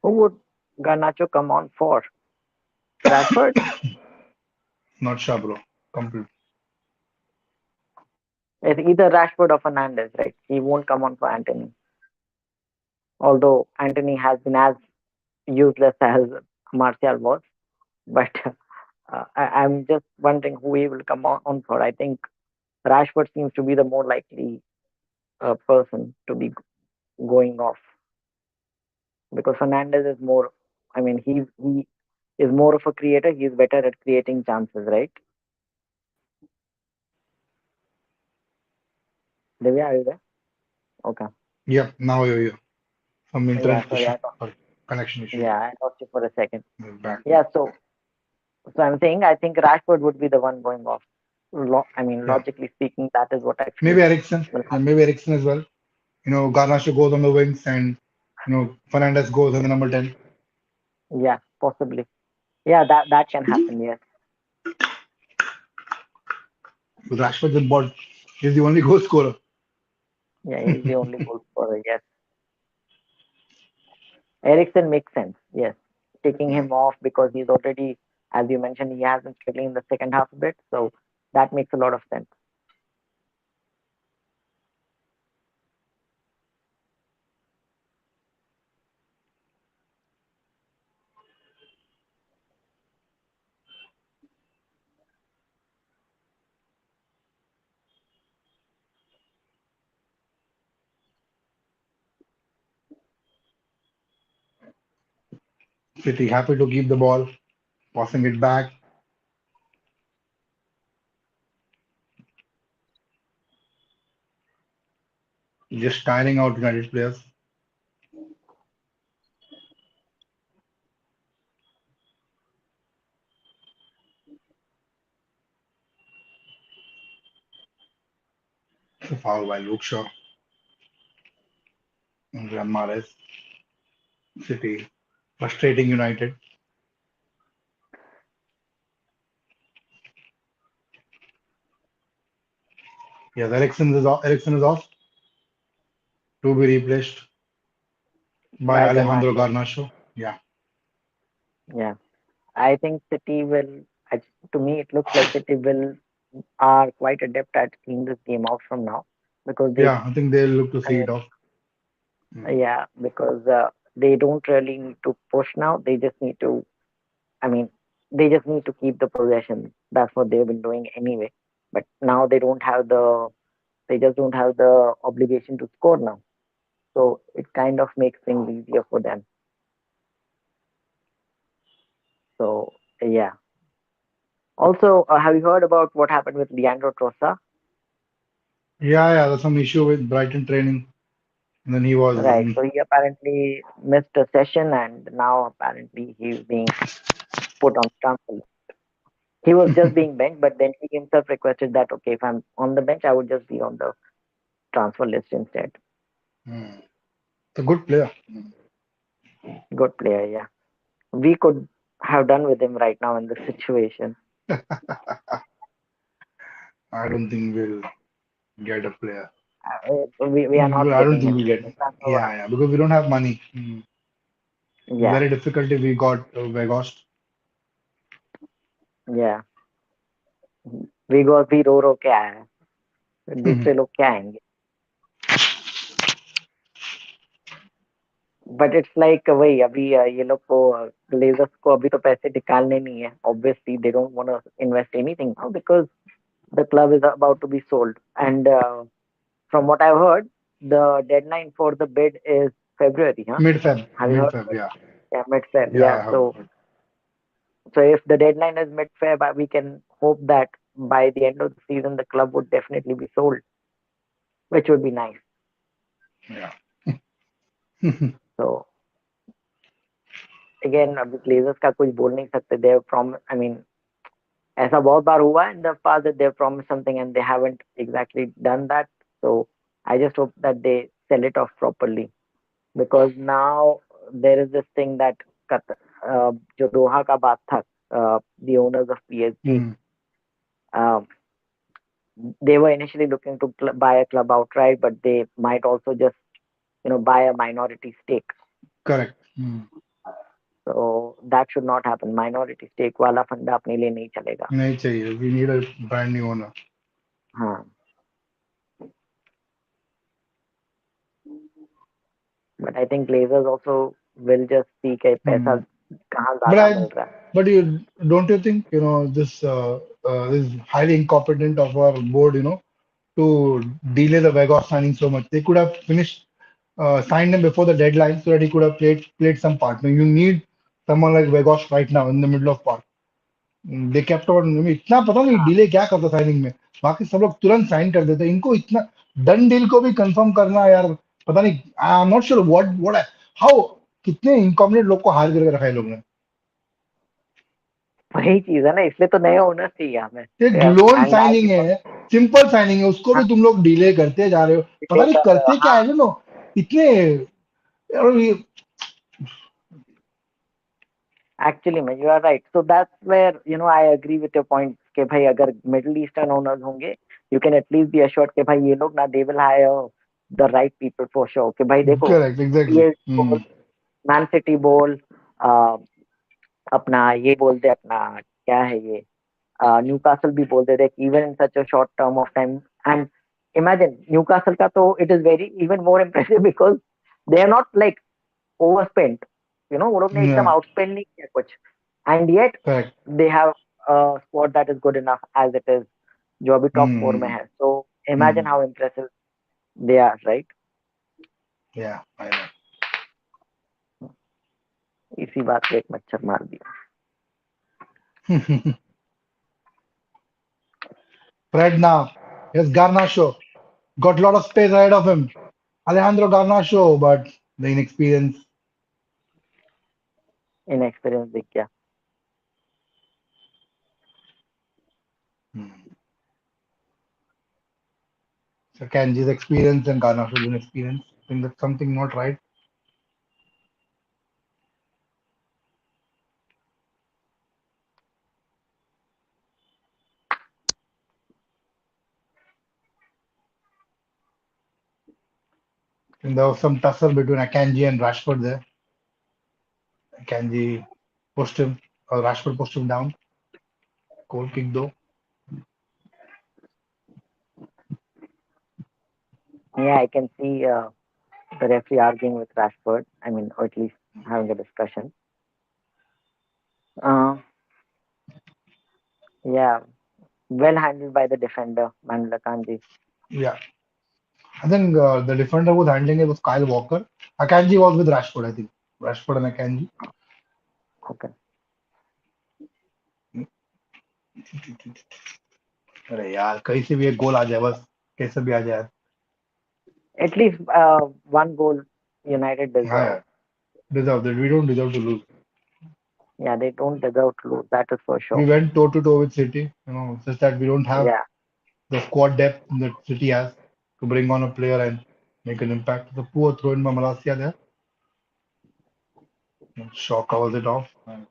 Who would Garnacho come on for? Rashford? Not sure, bro. Complete. It's either Rashford or Fernandez, right? He won't come on for Anthony. Although Anthony has been as useless as Martial was. But I'm just wondering who he will come on for. I think Rashford seems to be the more likely person to be going off because Fernandez is more. I mean, he is more of a creator. He's better at creating chances, right? Divya, are you there? Okay. Yep, now you're here. Some Yeah. internet Sorry. issue or connection issue. Yeah, I lost you for a second. We're back. Yeah. So So I'm saying I think Rashford would be the one going off. I mean, Yeah, logically speaking, that is what I feel maybe Ericsson. will Yeah, happen. maybe Ericsson as well. Garnacho goes on the wings, and Fernandez goes on the number 10. Yeah, possibly. Yeah, that can happen. Yes. Rashford's in board. He's the only goal scorer. Yeah, he's the only goal scorer. Yes. Ericsson makes sense. Yes. Taking him off because he's already, as you mentioned, he has been struggling in the second half a bit. So that makes a lot of sense. City happy to keep the ball, passing it back, just tiring out United players. Foul by Luke Shaw and Mahrez. City frustrating United. Yes, Ericsson is off. Ericsson is off to be replaced by By Alejandro Garnacho. Garnacho. Yeah, Yeah. I think City will, to me, it looks like City will are quite adept at seeing this game out from now because they, yeah. I think they'll look to I see mean, it off. Mm. yeah, because they don't really need to push now. They just need to, I mean, they just need to keep the possession. That's what they've been doing anyway. But now they just don't have the obligation to score now. So it kind of makes things easier for them. So yeah. Also, have you heard about what happened with Leandro Trossard? Yeah, yeah. There's some issue with Brighton training, and then he was. Right. So he apparently missed a session, and now apparently he's being put on transfer list. He was just being benched, but then he himself requested that okay, if I'm on the bench, I would just be on the transfer list instead. Mm. It's a good player. Good player, yeah. We could have done with him right now in this situation. I don't think we'll get a player. We are not I don't getting think him. we'll get. The transfer Yeah, yeah. Because we don't have money. yeah, Very difficult if we got Vegas. yeah. भी रो रो के आया है दूसरे लोग क्या आएंगे but it's like वही अभी ये लोग को ग्लेजर्स को अभी तो पैसे निकालने नहीं है obviously they don't want to invest anything now because the club is about to be sold and from what I've heard the deadline for the bid is February, huh? Mid Feb, Have you mid heard Feb. about Yeah, it? Yeah, mid Feb. yeah. I Yeah, have so heard. if the deadline is mid Feb, we can hope that by the end of the season the club would definitely be sold, which would be nice. Yeah. So again अभी Glazers का कुछ बोल नहीं सकते. They have promised. I mean, ऐसा बहुत बार हुआ in the past that they have promised something and they haven't exactly done that. So I just hope that they sell it off properly because now there is this thing that जो दोहा का बात था, the owners of PSG, Hmm. um, they were initially looking to buy a club outright, but they might also just buy a minority stake. Correct. Hmm. So that should not happen. Minority stake वाला फंडा अपने लिए नहीं चलेगा. नहीं चाहिए. We need a brand new owner. हाँ. But I think Glazers also will just see कि पैसा Hmm. कहाँ But ज्यादा I, मिल रहा है. but you don't you think this highly incompetent of our board, to delay the Vegas signing so much. They could have finished signed him before the deadline so that he could have played some part. Now you need someone like Vegas right now in the middle of part. They kept on इतना पता नहीं हाँ. Delay क्या करता signing में बाकी सब लोग तुरंत साइन कर देते इनको इतना डन डील को भी कंफर्म करना यार पता नहीं I am not sure what how कितने इनकॉम्पिटेंट लोग को हायर करके रखा है लोग ने वही चीज है ना, इसलिए तो नए ओनर चाहिए हमें। एक लोन एंड आई साइनिंग है, सिंपल साइनिंग है, उसको भी तुम लोग डिले करते जा रहे हो। पता नहीं कर रहे हो करते क्या हाँ। है नो, इतने यार ये। एक्चुअली में you are right, so that's where I agree with your point कि भाई अगर मिडिल ईस्टर्न ओनर्स होंगे, you can at least be assured कि भाई ये लोग ना they will hire the right people for sure कि भाई देखो करेक्ट, एग्जैक्टली। ये बोल, मैन सिटी बोल, अपना ये बोलते अपना क्या है ये, न्यूकासल भी बोलते थे even in such a short term of time. And imagine Newcastle का तो it is very even more impressive because they are not like overspent, वो लोग ने एकदम आउटस्पेंड नहीं किया कुछ, and yet correct. They have squad that is good enough as it is, जो अभी टॉप फोर में है, so imagine how impressive they are, right. Yeah I no. इसी बात पे एक मच्छर मार दिया। Fred now, yes, Garnacho got a lot of space ahead of him. Alejandro Garnacho, but the inexperience. Inexperience दिख गया। So Kanji's experience and Garnacho's inexperience. I think that's something not right. I think there was some tussle between Akanji and Rashford there. Akanji pushed him, or Rashford pushed him down. Goal kick though. Yeah, I can see the referee arguing with Rashford. I mean, or at least having a discussion. Uh, yeah, well handled by the defender, Manuel Akanji. Yeah. I think the defender who was handling it was Kyle Walker. Akanji was with Rashford, I think. Rashford and Akanji. Okay. अरे यार कहीं से भी एक गोल आ जाए बस, कैसे भी आ जाए। At least one goal United हाँ deserve. यार, deserve that. We don't deserve to lose. Yeah, they don't deserve to lose. That is for We sure. went toe to toe with City. It's just that we don't have Yeah, the squad depth that City has to bring on a player and make an impact. The poor throw in by Malaysia there. Shaw covers it off. And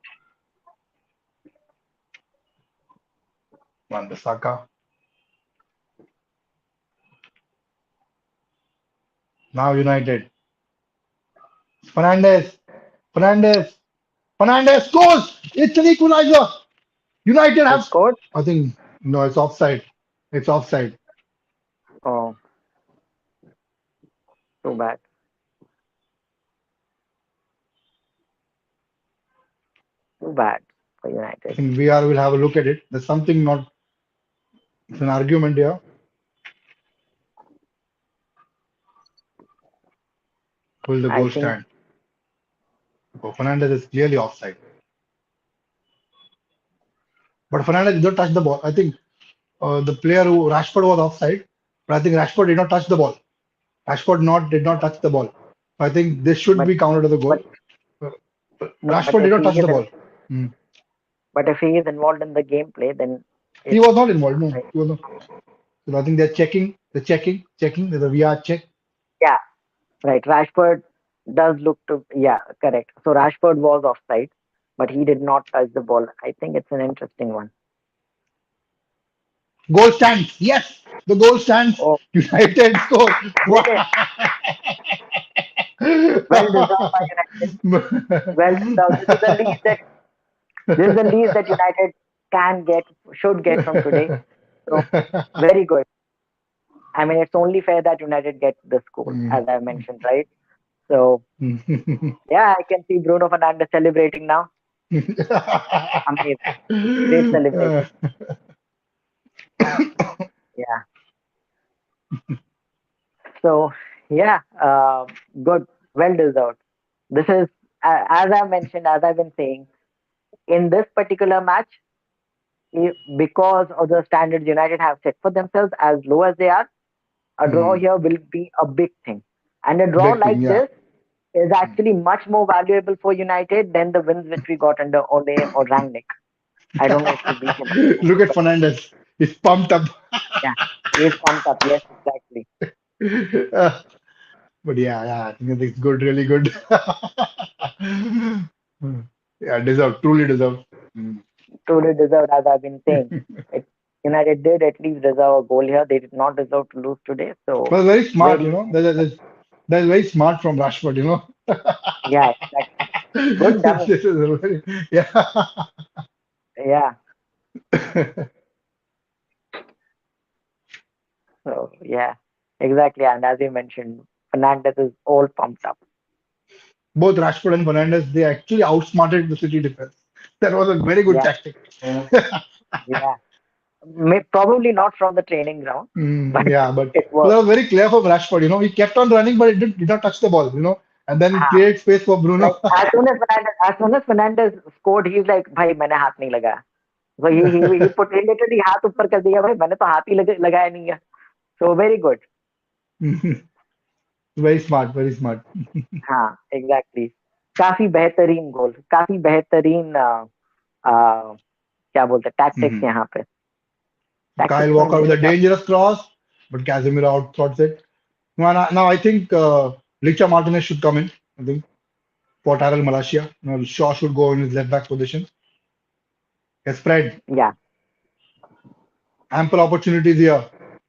Wan Bissaka. Now United. Fernandez. Fernandez. Fernandez scores! It's an equalizer. United they have. scored. I think no, it's offside. It's offside. Oh, too bad. Too bad for I United. think VR will have a look at it. There's something not. It's an argument here. Will the I goal think, stand? Oh, Fernandez is clearly offside. But Fernandez did not touch the ball. I think the player who Rashford was offside, but I think Rashford did not touch the ball. Rashford not did not touch the ball. I think this should but be counted as a goal. but Uh, no, Rashford did not touch the ball. Hmm. but if he is involved in the gameplay, then He it's was not involved. No, like, he was not. So I think they're checking. They're checking. There's a VR check. yeah, right. Rashford does look to, yeah, correct. So Rashford was offside, but he did not touch the ball. I think it's an interesting one. Goal stands. Yes, the goal stands. Oh, United score. did it? Well deserved by United. Well deserved. This is the least that United can get, should get from today. So very good. I mean, it's only fair that United get this goal, Hmm. as I mentioned, right? So yeah, I can see Bruno Fernandes celebrating now. Amazing, great celebration. Yeah. So yeah, good, well deserved. This is as I mentioned, as I've been saying, in this particular match, because of the standards United have set for themselves as low as they are, a draw Hmm. here will be a big thing. And a draw Big thing, like yeah. this is actually much more valuable for United than the wins which we got under Ole or Rangnick. I don't know if you beat him. Look at Fernandez. He's pumped up. Yeah, he's pumped up. Yes, exactly. But yeah, I think it's good, really good. Yeah, deserved, truly deserved. Mm. Truly deserved, as I've been saying. It, United did at least deserve a goal here. They did not deserve to lose today. So But very smart, very, that's very smart from Rashford, yeah, exactly. Good dummy. This is a very, yeah. Yeah. So yeah, exactly. And as you mentioned, Fernandez is all pumped up. Both Rashford and Fernandes, they actually outsmarted the City defense. That was a very good Yeah, tactic. yeah. Probably not from the training ground, but Yeah, it but that worked. was very clear from Rashford. He kept on running, but it did not touch the ball. And then हाँ, create space for like Bruno. as soon as Fernandez scored, he's like, भाई मैंने हाथ नहीं लगाया. So he put he literally हाथ ऊपर कर दिया भाई मैंने तो हाथ ही लगाया नहीं है. So very good. Very smart, very smart. हाँ, exactly. काफी बेहतरीन गोल, काफी बेहतरीन क्या बोलते हैं टैक्टिक्स Mhm. यहाँ पे. Kyle टैक्टिक्स में Walker with मेरे a हिसाब dangerous cross, but Casemiro outthrows it. Now I think Licha Martinez should come in. I think for Tyrell Malacia. Shaw should go in his left back position. He spread yeah. ample opportunities here.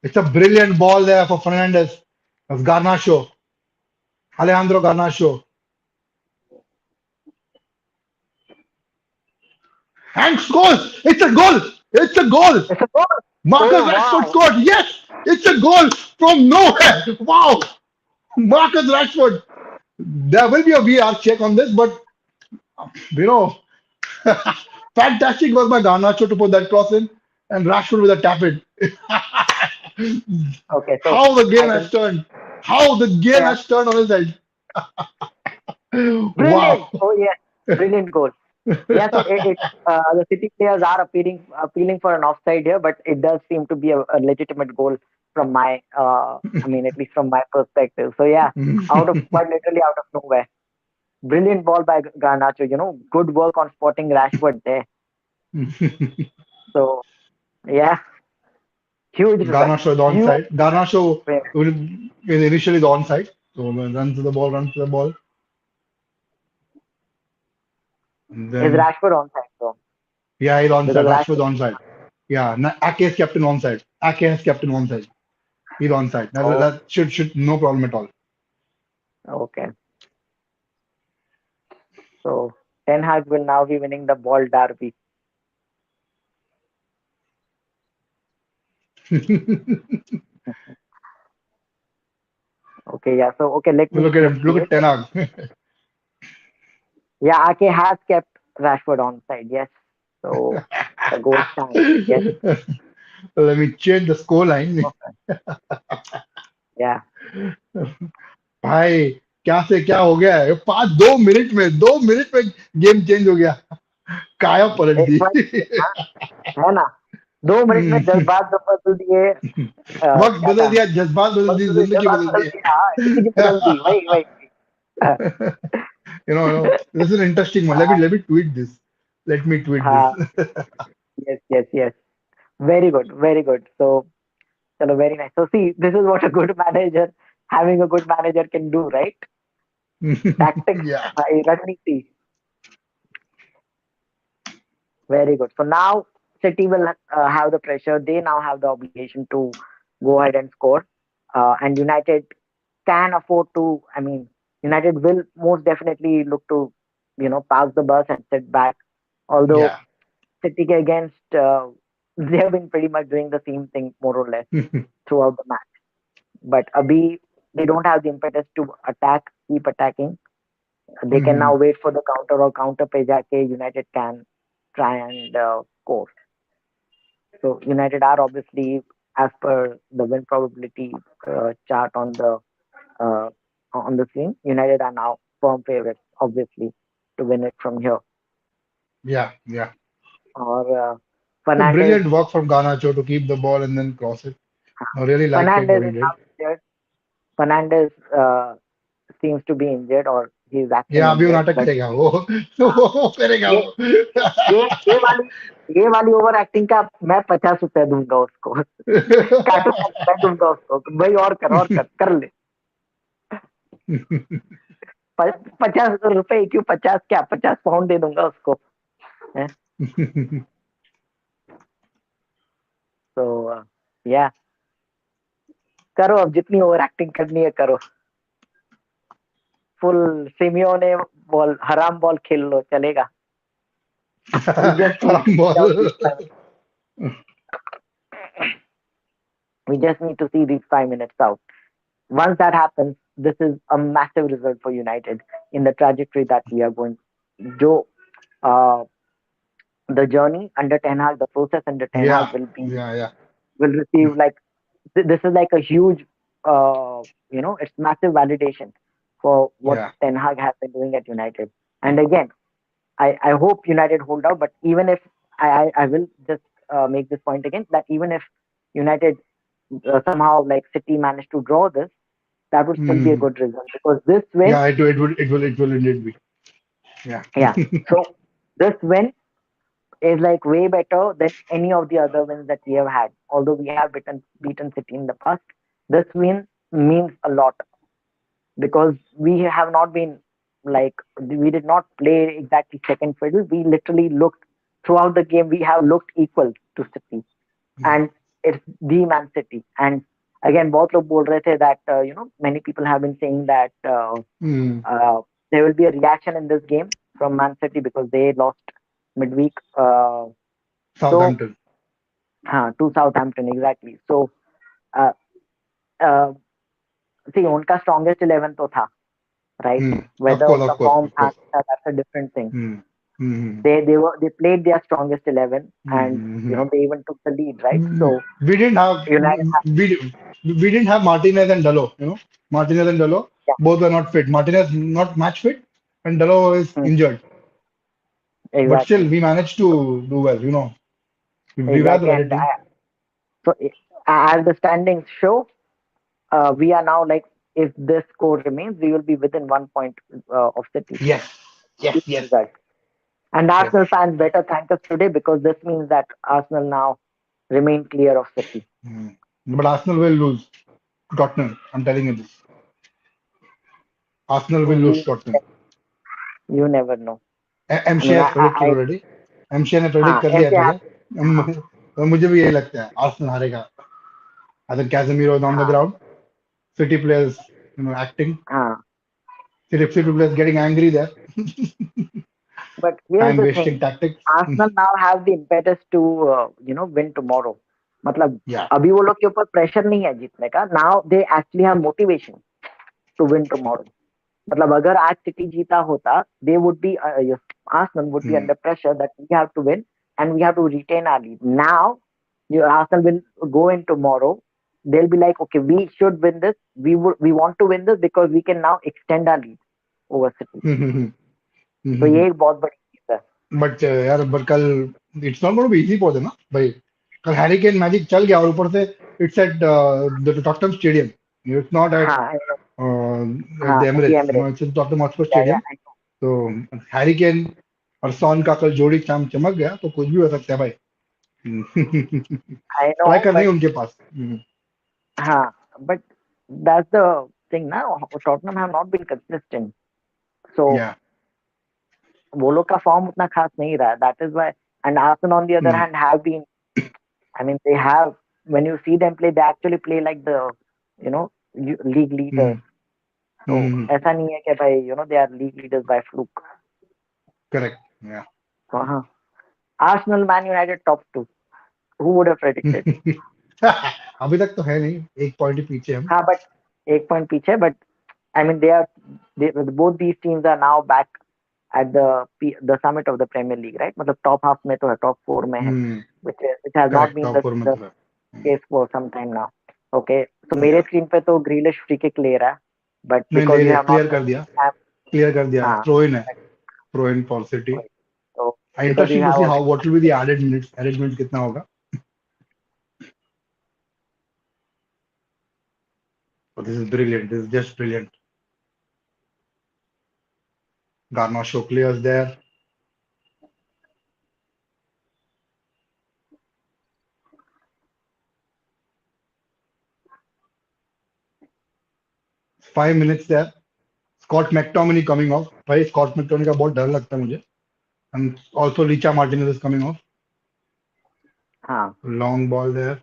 It's a brilliant ball there for Fernandez. That's Garnacho, Alejandro Garnacho. And scores! It's a goal! It's a goal! It's a goal. Marcus Oh Rashford wow. scored! Yes! It's a goal from nowhere! Wow! Marcus Rashford! There will be a VR check on this, but you know, fantastic work by Garnacho to put that cross in, and Rashford with a tap in. Okay, so How the game I has think turned! How the game yeah, has turned on his head! brilliant. Wow! Oh yes, brilliant goal. Yeah, so the City players are appealing for an offside here, but it does seem to be a legitimate goal from I mean, at least from my perspective. So yeah, quite literally out of nowhere. Brilliant ball by Garnacho. Good work on spotting Rashford there. So yeah, huge respect. Garnacho is Huge onside. Garnacho respect. is initially the onside. So run to the ball, run to the ball. And Is then, Rashford onside though? yeah, he's Because onside. Rashford's Rashford. onside. Yeah, Ake is captain onside. Ake has captain onside. He's onside. Oh, That should no problem at all. okay. So Ten Hag will now be winning the ball derby. Okay, yeah. So okay, let me Look at just him. see Look it. at Ten Hag. Yeah, Ake has kept Rashford onside. Yes. So the goal stands. Yes. Let me change the score line. Okay. Yeah. भाई क्या से क्या हो गया है 2 minute में game change हो गया काया पलट दी वही हाँ, है ना. 2 मिनट में जज्बात जो बदल दिए. वक्त क्या बदल था. दिया जज्बात बदल दी जिंदगी जज्बात बदल बदल दी दिए. हाँ, जिंदगी बदल दी. वही वही. हाँ, this is an interesting one. Let me tweet this. Let me tweet this. हाँ, yes, yes, yes. Very good, very good. So, chalo, very nice. So, see, this is what a good manager, having a good manager can do, right? Tactics Yeah, by Raniti. Very good. So now City will have the pressure. They now have the obligation to go ahead and score. And United can afford to. I mean, United will most definitely look to, park the bus and sit back. Although yeah. City against, they have been pretty much doing the same thing more or less throughout the match. But Abhi, they don't have the impetus to keep attacking. They can now wait for the counter or counter pe jaake United can try and score. So United are obviously, as per the win probability chart uh, on the screen, United are now firm favorites, obviously, to win it from here. Yeah, yeah. Or A Fernandez, brilliant work from Garnacho to keep the ball and then cross it. I really liked it what Fernandez he is now did. injured. Fernandez seems to be injured, or he's actually Yeah, अभी वो injured. नाटक But करेगा वो uh, वो करेगा ये वो ये ये वाली ये वाली ओवर एक्टिंग का मैं 50 रुपया दूंगा उसको। काटूंगा नहीं, मैं दूंगा उसको भाई, और कर कर ले। 50 रुपए क्यों, 50 क्या, 50 पाउंड दे दूंगा उसको। है? तो या करो, अब जितनी ओवर एक्टिंग करनी है करो। फुल सिमियोने बॉल, हराम बॉल खेल लो, चलेगा। We just need to हराम see out these ball. 5 minutes. We just need to see these 5 minutes out. Once that happens, this is a massive result for United in the trajectory that we are going. Jo, uh, the journey under Ten Hag, the process under Ten Hag Yeah, will be, yeah, yeah, will receive like, this is like a huge, it's massive validation for what yeah. Ten Hag has been doing at United. And again, I hope United hold out, but even if I will just make this point again, that even if United somehow like City managed to draw this, that would still be a Mhm. good result because this win, Yeah, it will indeed be. Yeah. yeah. So this win is like way better than any of the other wins that we have had. Although we have beaten City in the past, this win means a lot because we have not been like, we did not play exactly second fiddle. We literally looked throughout the game. We have looked equal to City, Yeah. and it's the Man City. And again, बहुत लोग बोल रहे थे that many people have been saying that Mm. uh, there will be a reaction in this game from Man City because they lost midweek. So Southampton. to Southampton exactly. So uh, uh, see, उनका strongest 11 तो था, right? Mm. Of Whether course, उनका of course, form of था course. अच्छा, that's a different thing. Mm. Mm. They played their strongest 11, and Mm. they even took the lead, right? We So didn't have United have, we didn't have Martinez and Dalot. Martinez and Dalot yeah, both were not fit. Martinez not match fit, and Dalot is mm, injured. But still, exactly, we managed to do well. We were the exactly. better And team. so as the standings show, we are now like, if this score remains, we will be within 1 point of City. Yes, yes, Good yes, result. And yes. Arsenal fans better thank us today because this means that Arsenal now remain clear of City. Mm. But Arsenal will lose to Tottenham. I'm telling you this. Arsenal will lose You to Tottenham. never know. I MCI mean, ने predict किया already. MCI ने predict हाँ कर लिया ऐसे ठीक आप, है. हाँ तो मुझे भी यही लगता है आर्सेनल हारेगा. I think Casemiro is on the हाँ ground. City players, acting. हाँ. City players getting angry there. But here's Time the wasting thing, tactics. Arsenal now have the impetus to win tomorrow. मतलब Yeah. अभी वो लोग के ऊपर pressure नहीं है जीतने का. Now they actually have motivation to win tomorrow. मतलब अगर आज सिटी जीता होता, they would be Arsenal would be Hmm. under pressure that we have to win and we have to retain our lead. Now, Arsenal will go in tomorrow. They'll be like, okay, we should win this. We want to win this because we can now extend our lead over City. तो ये एक बहुत बड़ी चीज है. But यार but कल it's not going to be easy for them ना भाई. कल हैरी केन मैजिक चल गया और ऊपर से it's at the Tottenham stadium. It's not at हाँ एट द हाँ, at Emirates. Emirate. It's Tottenham hotspot या स्टेडियम. I know. तो हैरी केन और सॉन का कल जोड़ी चाम चमक गया तो कुछ भी हो सकता है भाई. आई नो ट्राई कर रही बट है उनके पास. हाँ, but that's the thing now. Tottenham have not been consistent. So या. वो लोग का फॉर्म उतना खास नहीं रहा. That is why. And Arsenal on the other hand have been, I mean, they have, when you see them play, they actually play like the, league leaders. So ऐसा नहीं है कि भाई, they are league leaders by fluke. Correct. या. So हाँ, Arsenal, Man United top two. Who would have predicted? अभी तक तो है नहीं, एक पॉइंट ही पीछे हम. हाँ, but एक point पीछे. But I mean, both these teams are now back at the summit of the Premier League, right? मतलब top half में तो है, top four में है, which has not correct. been top four में the तो है. case for some time now. Okay, so मेरे या. screen पे तो Grealish free kick ले रहा है, but नहीं ले because you लिया, have not क्लियर कर दिया. mentioned him, क्लियर कर दिया. हाँ, थ्रो इन है. Throw in for City. so because you interesting to have see how already what will be the added minutes कितना होगा. This is brilliant. This is just brilliant. Garnacho clears there. 5 minutes there. Scott McTominay coming off. भाई Scott McTominay का बहुत डर लगता है मुझे. And also Richa Martinez is coming off. हाँ, Long ball there.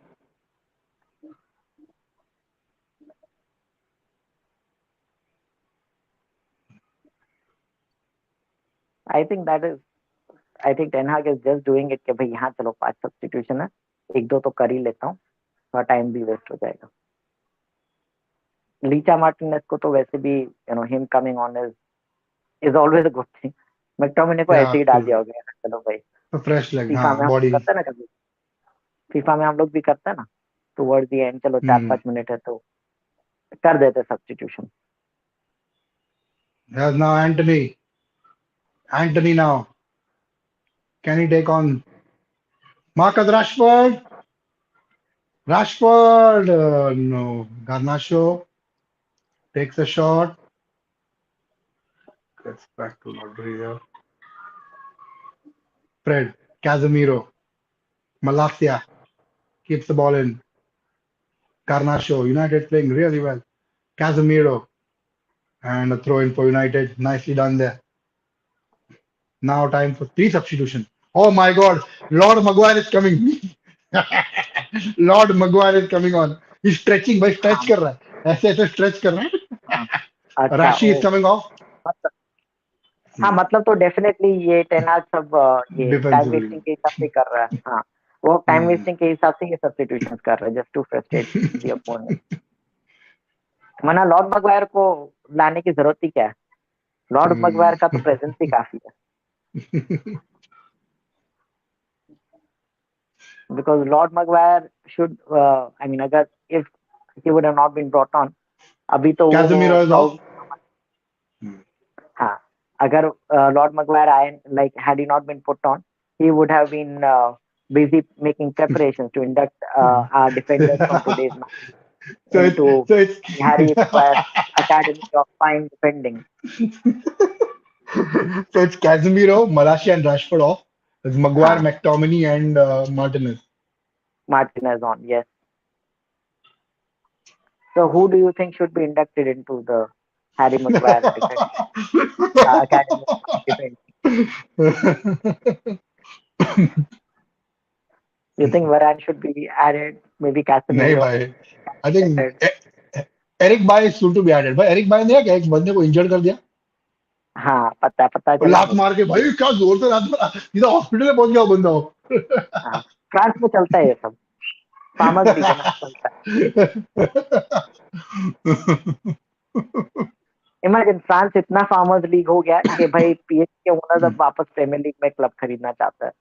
I think that is I think ten हाग is just doing it कि भाई यहाँ चलो 5 सब्स्टिट्यूशन है, एक दो तो कर ही लेता हूँ, थोड़ा टाइम भी वेस्ट हो जाएगा। लीचा मार्टिनेज को तो वैसे भी him coming on is always a good thing. McTominay को Yeah, ऐसे ही डाल true. दिया होगा यार, चलो भाई। A fresh leg. फीफा हाँ, में हम लोग body. करते हैं ना कभी, फीफा में हम लोग भी करते हैं ना, टुवर्ड्स द एंड चलो चार Hmm. पांच मिनट है तो कर देते substitution. There's now Anthony. Anthony now. Can he take on Marcus Rashford? Rashford. No. Garnacho takes a shot. Gets back to Rodri here. Fred. Casemiro. Malacia keeps the ball in. Garnacho. United playing really well. Casemiro. And a throw in for United. Nicely done there. Now time for three substitution. Oh my God. Lord Maguire is coming. Lord Maguire is coming on. He's stretching भाई stretch हाँ कर रहा है ऐसे ऐसे stretch कर रहा हाँ, है अच्छा Rashi is O, coming off मतलब हाँ, मतलब तो डेफिनेटली ये टेन हाग सब ये टाइम defensively. वेस्टिंग के हिसाब से कर रहा है। हाँ, वो टाइम Hmm. वेस्टिंग के हिसाब से ये सब्स्टिट्यूशन कर रहा है just to frustrate the opponent. वरना लॉर्ड मगवायर को लाने की जरूरत ही क्या है, लॉर्ड Hmm. मगवायर का तो प्रेजेंस ही काफी है। Because Lord Maguire should I mean अगर if he would have not been brought on, अभी तो वो Casemiro is off. प्राउड। हाँ, अगर लॉर्ड मगवायर आए like had he not been put on, he would have been busy making preparations to induct our defenders from today's match So it's into so it's Harry Maguire's Academy of Fine Defending. so it's Casemiro, Malacia, and Rashford off. It's Maguire, हाँ, McTominay, and Martinez. Martinez on, yes. So who do you think should be inducted into the Harry Maguire Academy of Fine Defending? You think Varane should be added? Maybe नहीं Casemiro भाई I think added? Eric Bailly is to be added भाई Eric Bailly ने क्या एक बंदे को injured कर दिया हाँ, पता और चला लात मुझे। मार के भाई क्या जोर से लात मारा सीधा हॉस्पिटल में पहुंच गया वो बंदा वो हाँ, फ्रांस में चलता है ये सब, फार्मर्स लीग है ना, चलता है। इमेजिन फ्रांस इतना फार्मर्स लीग हो गया कि भाई पीएसजी के ओनर्स अब वापस प्रीमियर लीग में क्लब खरीदना चाहता है।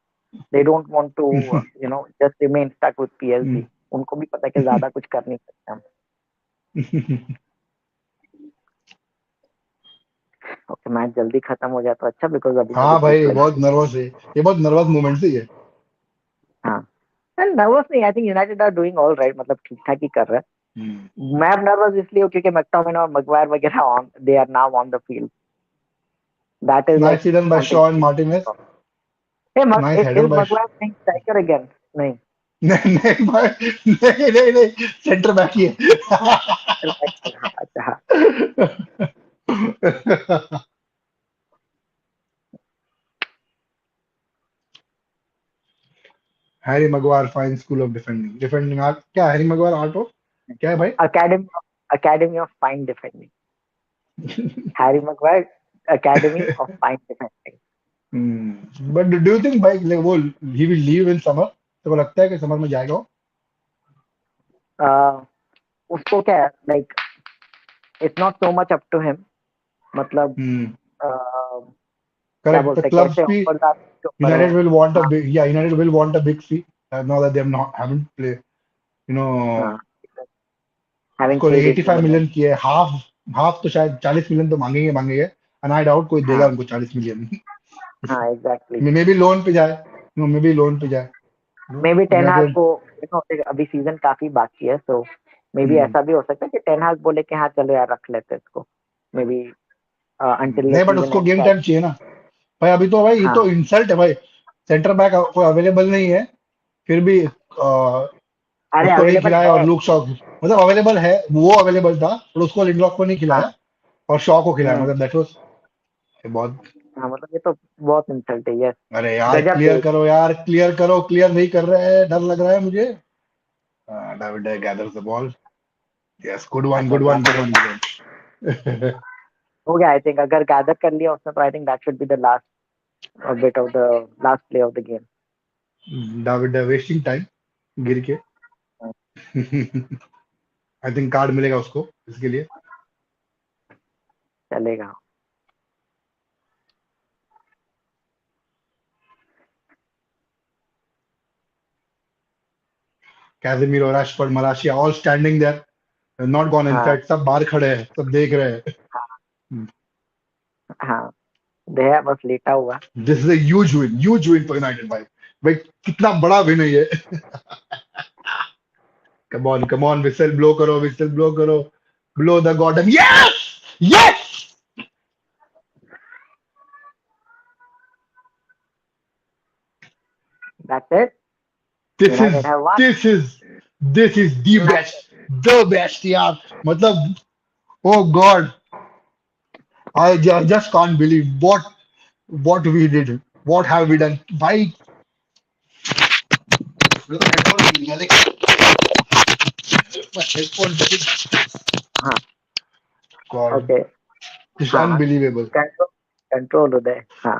They don't want to just remain stuck with PSG. उनको भी पता है कि ज्यादा कुछ कर नहीं सकते हम। ओके, मैच जल्दी खत्म हो जाए तो अच्छा, बिकॉज अभी मुझे हाँ भूख भाई लगी। बहुत नर्वस है ये बहुत नर्वस मोमेंट है ये हाँ, नर्वस नहीं, I think United are doing all right, मतलब ठीक ठाक ही कर रहे हैं। मैं नर्वस इसलिए हूँ क्योंकि मैक्टोमिन और मगवायर वगैरह on, they are now on the field. That is like nice done by Shaw ultimately. Martinez Hey, nice header is by Maguire playing striker again? नहीं, नहीं नहीं भाई नहीं नहीं नहीं सेंटर बैक ही center back है। हाँ, अच्छा हाँ। है Harry Maguire fine school of defending defending art क्या हैरी मगवायर आर्ट ऑफ क्या है भाई Academy of Fine Defending. Harry Maguire Academy of Fine Defending. But do you think भाई like, वो he will leave in summer तो को लगता है कि समर में जाएगा वो Uh, उसको क्या है, like it's not so much up to him, मतलब uh, क्या करेक्ट द बोलते हैं, क्लब्स कैसे भी ऑफर्स आते हैं उसके ऊपर है। United will want a हाँ big yeah United will want a big fee now that they have not haven't played you know हाँ, हैविंग उसको प्लेड 85 18 मिलियन किए हाफ हाफ तो शायद 40 मिलियन तो मांगेंगे एंड आई डाउट कोई देगा हाँ उनको 40 मिलियन हाँ, एग्जैक्टली। मे बी लोन पे जाए मे बी लोन पे जाए मे बी टेन हाग यूनाइटेड को अभी सीजन काफी बाकी है, सो मे बी ऐसा भी हो सकता है कि टेन हाग बोले कि हाँ चलो यार रख लेते हैं इसको, मे बी अंटिल द नहीं बट सीजन उसको एंड गेम शायद। टाइम चाहिए ना भाई अभी तो भाई ये तो हाँ, इंसल्ट है भाई सेंटर बैक कोई अवेलेबल नहीं है फिर भी अरे उसको नहीं अवेलेबल खिलाया है, और लूक शॉ मतलब अवेलेबल है, वो अवेलेबल था पर उसको लिंडलॉफ को नहीं खिलाया हाँ। और शॉ को खिलाया, हम्म। मतलब दैट वाज बहुत। हाँ मतलब ये तो बहुत इंसल्ट है, यस। अरे यार गजब क्लियर है। करो यार, क्लियर करो, क्लियर नहीं कर रहे हैं, डर लग रहा है मुझे। David gathers the ball. Yes, good one, अच्छा good one, good gather one, good one. हो गया आई थिंक, अगर गैदर कर लिया उसने तो I think that should be the last bit of the last play of the game. David wasting time गिर के। आई थिंक कार्ड मिलेगा उसको इसके लिए। चलेगा। Casemiro, Rashford, Malacia all standing there, not gone हाँ इनसाइड, सब बाहर खड़े हैं, सब देख रहे हैं। हाँ। दया बस लेटा हुआ। This is a huge win for United भाई। भाई कितना बड़ा विन है ये। कम ऑन, विसल ब्लो करो, विसल ब्लो करो, blow the goddamn, yes yes. That's it. This is United have won. This is this is the best, the best यार, मतलब oh God, I just can't believe what we did, what have we done भाई। हाँ। God, okay. it's हाँ। unbelievable। Control, control उदय। हाँ।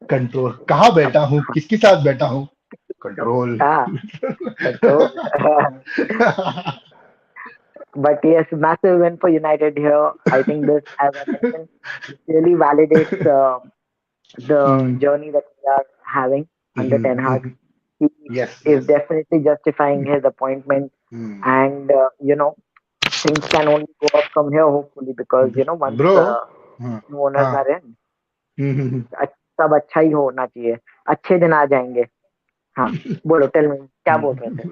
Control कहाँ अब बैठा हूँ, किसके साथ बैठा हूँ, कंट्रोल। हाँ control. But yes, massive win for United here. I think this, as I mentioned, this really validates the Hmm, journey that we are having under mhm, Ten Hag. mhm. He Yes, is yes. definitely justifying his appointment, Hmm. and things can only go up from here, hopefully, because once Bro, हाँ new owners हाँ, are in, हम्म, सब अच्छा ही होना चाहिए, अच्छे दिन आ जाएंगे। हाँ। बोलो, टेल मी क्या बोल रहे थे।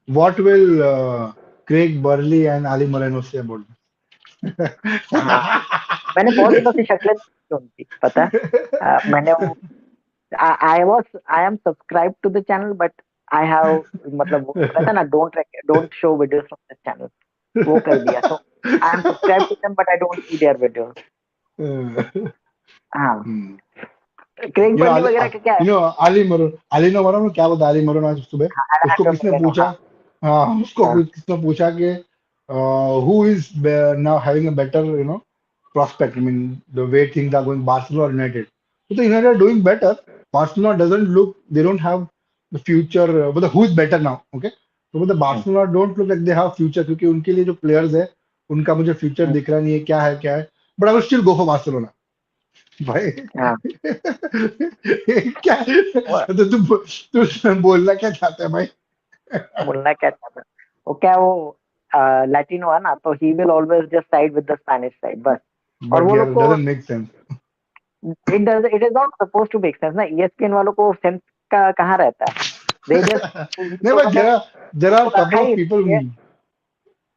what will Craig Burley and Ali Moreno say about हाँ, मैंने बहुत दिनों से शक्लें नहीं सुनती, पता है। मैंने वो I am subscribe to the channel, but I have, मतलब वो रहता है ना, don't show videos from this channel, वो कर दिया। So I am subscribe to them, but I don't see their videos. this? हाँ। Craig you know Burley Ally, वगैरह का क्या है। यू नो अली मरून, अली नो मरून क्या बोलता, अली मरून आज सुबह हाँ, उसको अलेहांड्रो किसने मोरेनो। पूछा, हाँ हाँ उसको हाँ किसने पूछा कि who is now having a better prospect, I mean the way things are going, Barcelona or United, so the United are doing better, Barcelona doesn't look, they don't have the future, but the who is better now, okay, so but the hmm, Barcelona don't look like they have future, क्योंकि उनके लिए जो players है उनका मुझे future हम्म, दिख रहा नहीं है, क्या है क्या है, but I will still go for Barcelona भाई। हाँ। क्या तो तू बोलना क्या चाहता है भाई। बोलना क्या चाहता है? वो क्या, वो लैटिनो है ना, तो he will always just side with the Spanish side, बस। और बट वो यार लोग इट को, doesn't make sense. It is not suppose to make sense ना, ईएसपीएन वालों को सेंस का कहाँ रहता है। दे जस्ट, नहीं बट उन्होंने there are रखा couple ही of people, इसलिए।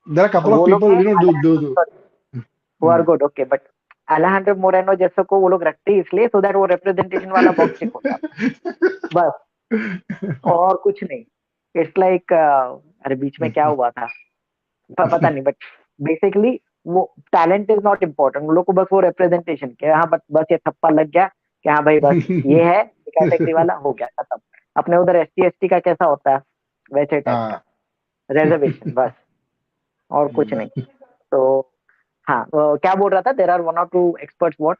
there are couple of वो लोग people ने do who are good, okay, but Alejandro Moreno जैसे को वो लोग रखते ही इसलिए, सो दैट वो रिप्रेजेंटेशन वाला बॉक्स टिक होता है, बस। और कुछ नहीं। इट्स लाइक अरे बीच में क्या हुआ था, पता नहीं, बट बेसिकली वो टैलेंट इज नॉट इम्पोर्टेंट, उन लोग को बस वो रिप्रेजेंटेशन के, हाँ, बट बस ये थप्पा लग गया कि हाँ भाई बस ये है कैटेगरी वाला, हो गया खत्म। अपने उधर एसटी एसटी का कैसा होता है, वैसे टाइप का हाँ। रिजर्वेशन, बस, और कुछ नहीं। तो हाँ, क्या बोल रहा था, देर आर वन और टू एक्सपर्ट्स व्हाट।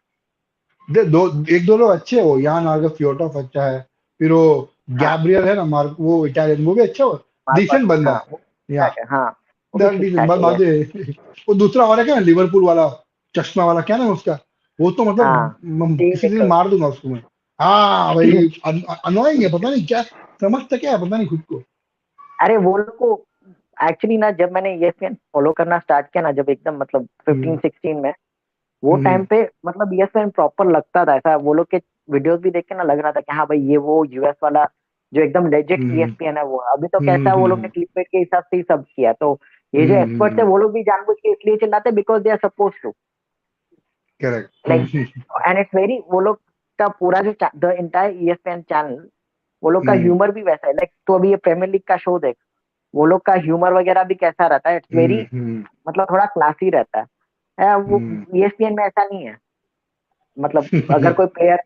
दो, एक दो लोग अच्छे हो, यान आगे फ्योटोफ अच्छा है, फिर वो हाँ, गैब्रियल है ना, मार्क वो इटालियन, वो भी अच्छा हो, मार्को, डिसेंट बंदा हाँ है। वो ठीक या ठाक है, हाँ वो भी दैट ठीक डिसेंट, ठाक बस है, बात यस। ये वो दूसरा और है क्या, लिवरपूल वाला चश्मा वाला, क्या नाम है उसका, वो तो मतलब हाँ, टीम किसी दिन निकल, मार दूंगा उसको मैं। हाँ टीम। भाई, अनोइंग है, पता नहीं क्या समझता, क्या है पता नहीं खुद को। अरे वो लोग को एक्चुअली ना, जब मैंने ESPN फॉलो करना स्टार्ट किया ना, जब एकदम मतलब हम्म, 15-16 में, वो टाइम हम्म, पे मतलब ESPN प्रॉपर लगता था, ऐसा वो लोग के वीडियोस भी देख के ना लग रहा था कि हाँ भाई ये वो यूएस वाला जो एकदम लेजिट हम्म, ESPN है वो है। अभी तो कैसा है, वो लोग हम्म, ने क्लिकबेट के हिसाब से ही सब किया, तो ये जो एक्सपर्ट्स है हम्म, वो लोग भी जानबूझ के इसलिए चिल्लाते because they are suppose to, like, correct. And it's very, वो लोग का पूरा जो द इंटायर ESPN चैनल, वो लोग का ह्यूमर भी वैसा है, लाइक तो अभी ये प्रीमियर लीग का शो देख, वो लोग का ह्यूमर वगैरह भी कैसा रहता है, इट्स वेरी, हम्म मतलब थोड़ा क्लासी रहता है। वो हम्म ESPN में ऐसा नहीं है। मतलब अगर कोई प्लेयर,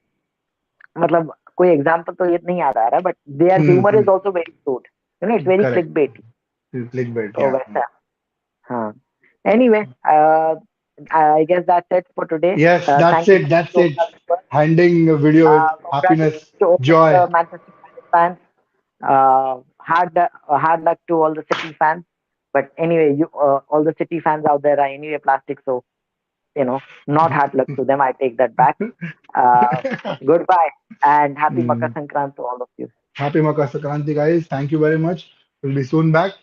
मतलब कोई एग्जांपल तो ये नहीं याद आ रहा है, but their humour is hmm also very good, it's very correct, click bait. Click bait तो या वैसा, हाँ। Anyway, I guess that's it for today. yes, thank you so much that's to it. All the viewers. Handing a video with Congratulations happiness, to all joy. the Manchester United fans. Hard luck to all the City fans. But anyway, all the City fans out there are anyway plastic, so not hard luck to them. I take that back. Uh, Goodbye and happy Makar Hmm. Sankrant to all of you. Happy Makar Sankranti, guys. Thank you very much. We'll be soon back.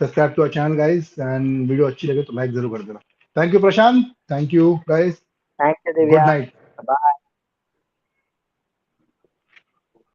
Subscribe to our channel, guys, and video अच्छी लगे तो like जरूर कर देना. Thank you, Prashant. Thank you, guys. Thank you, Good Divya. night.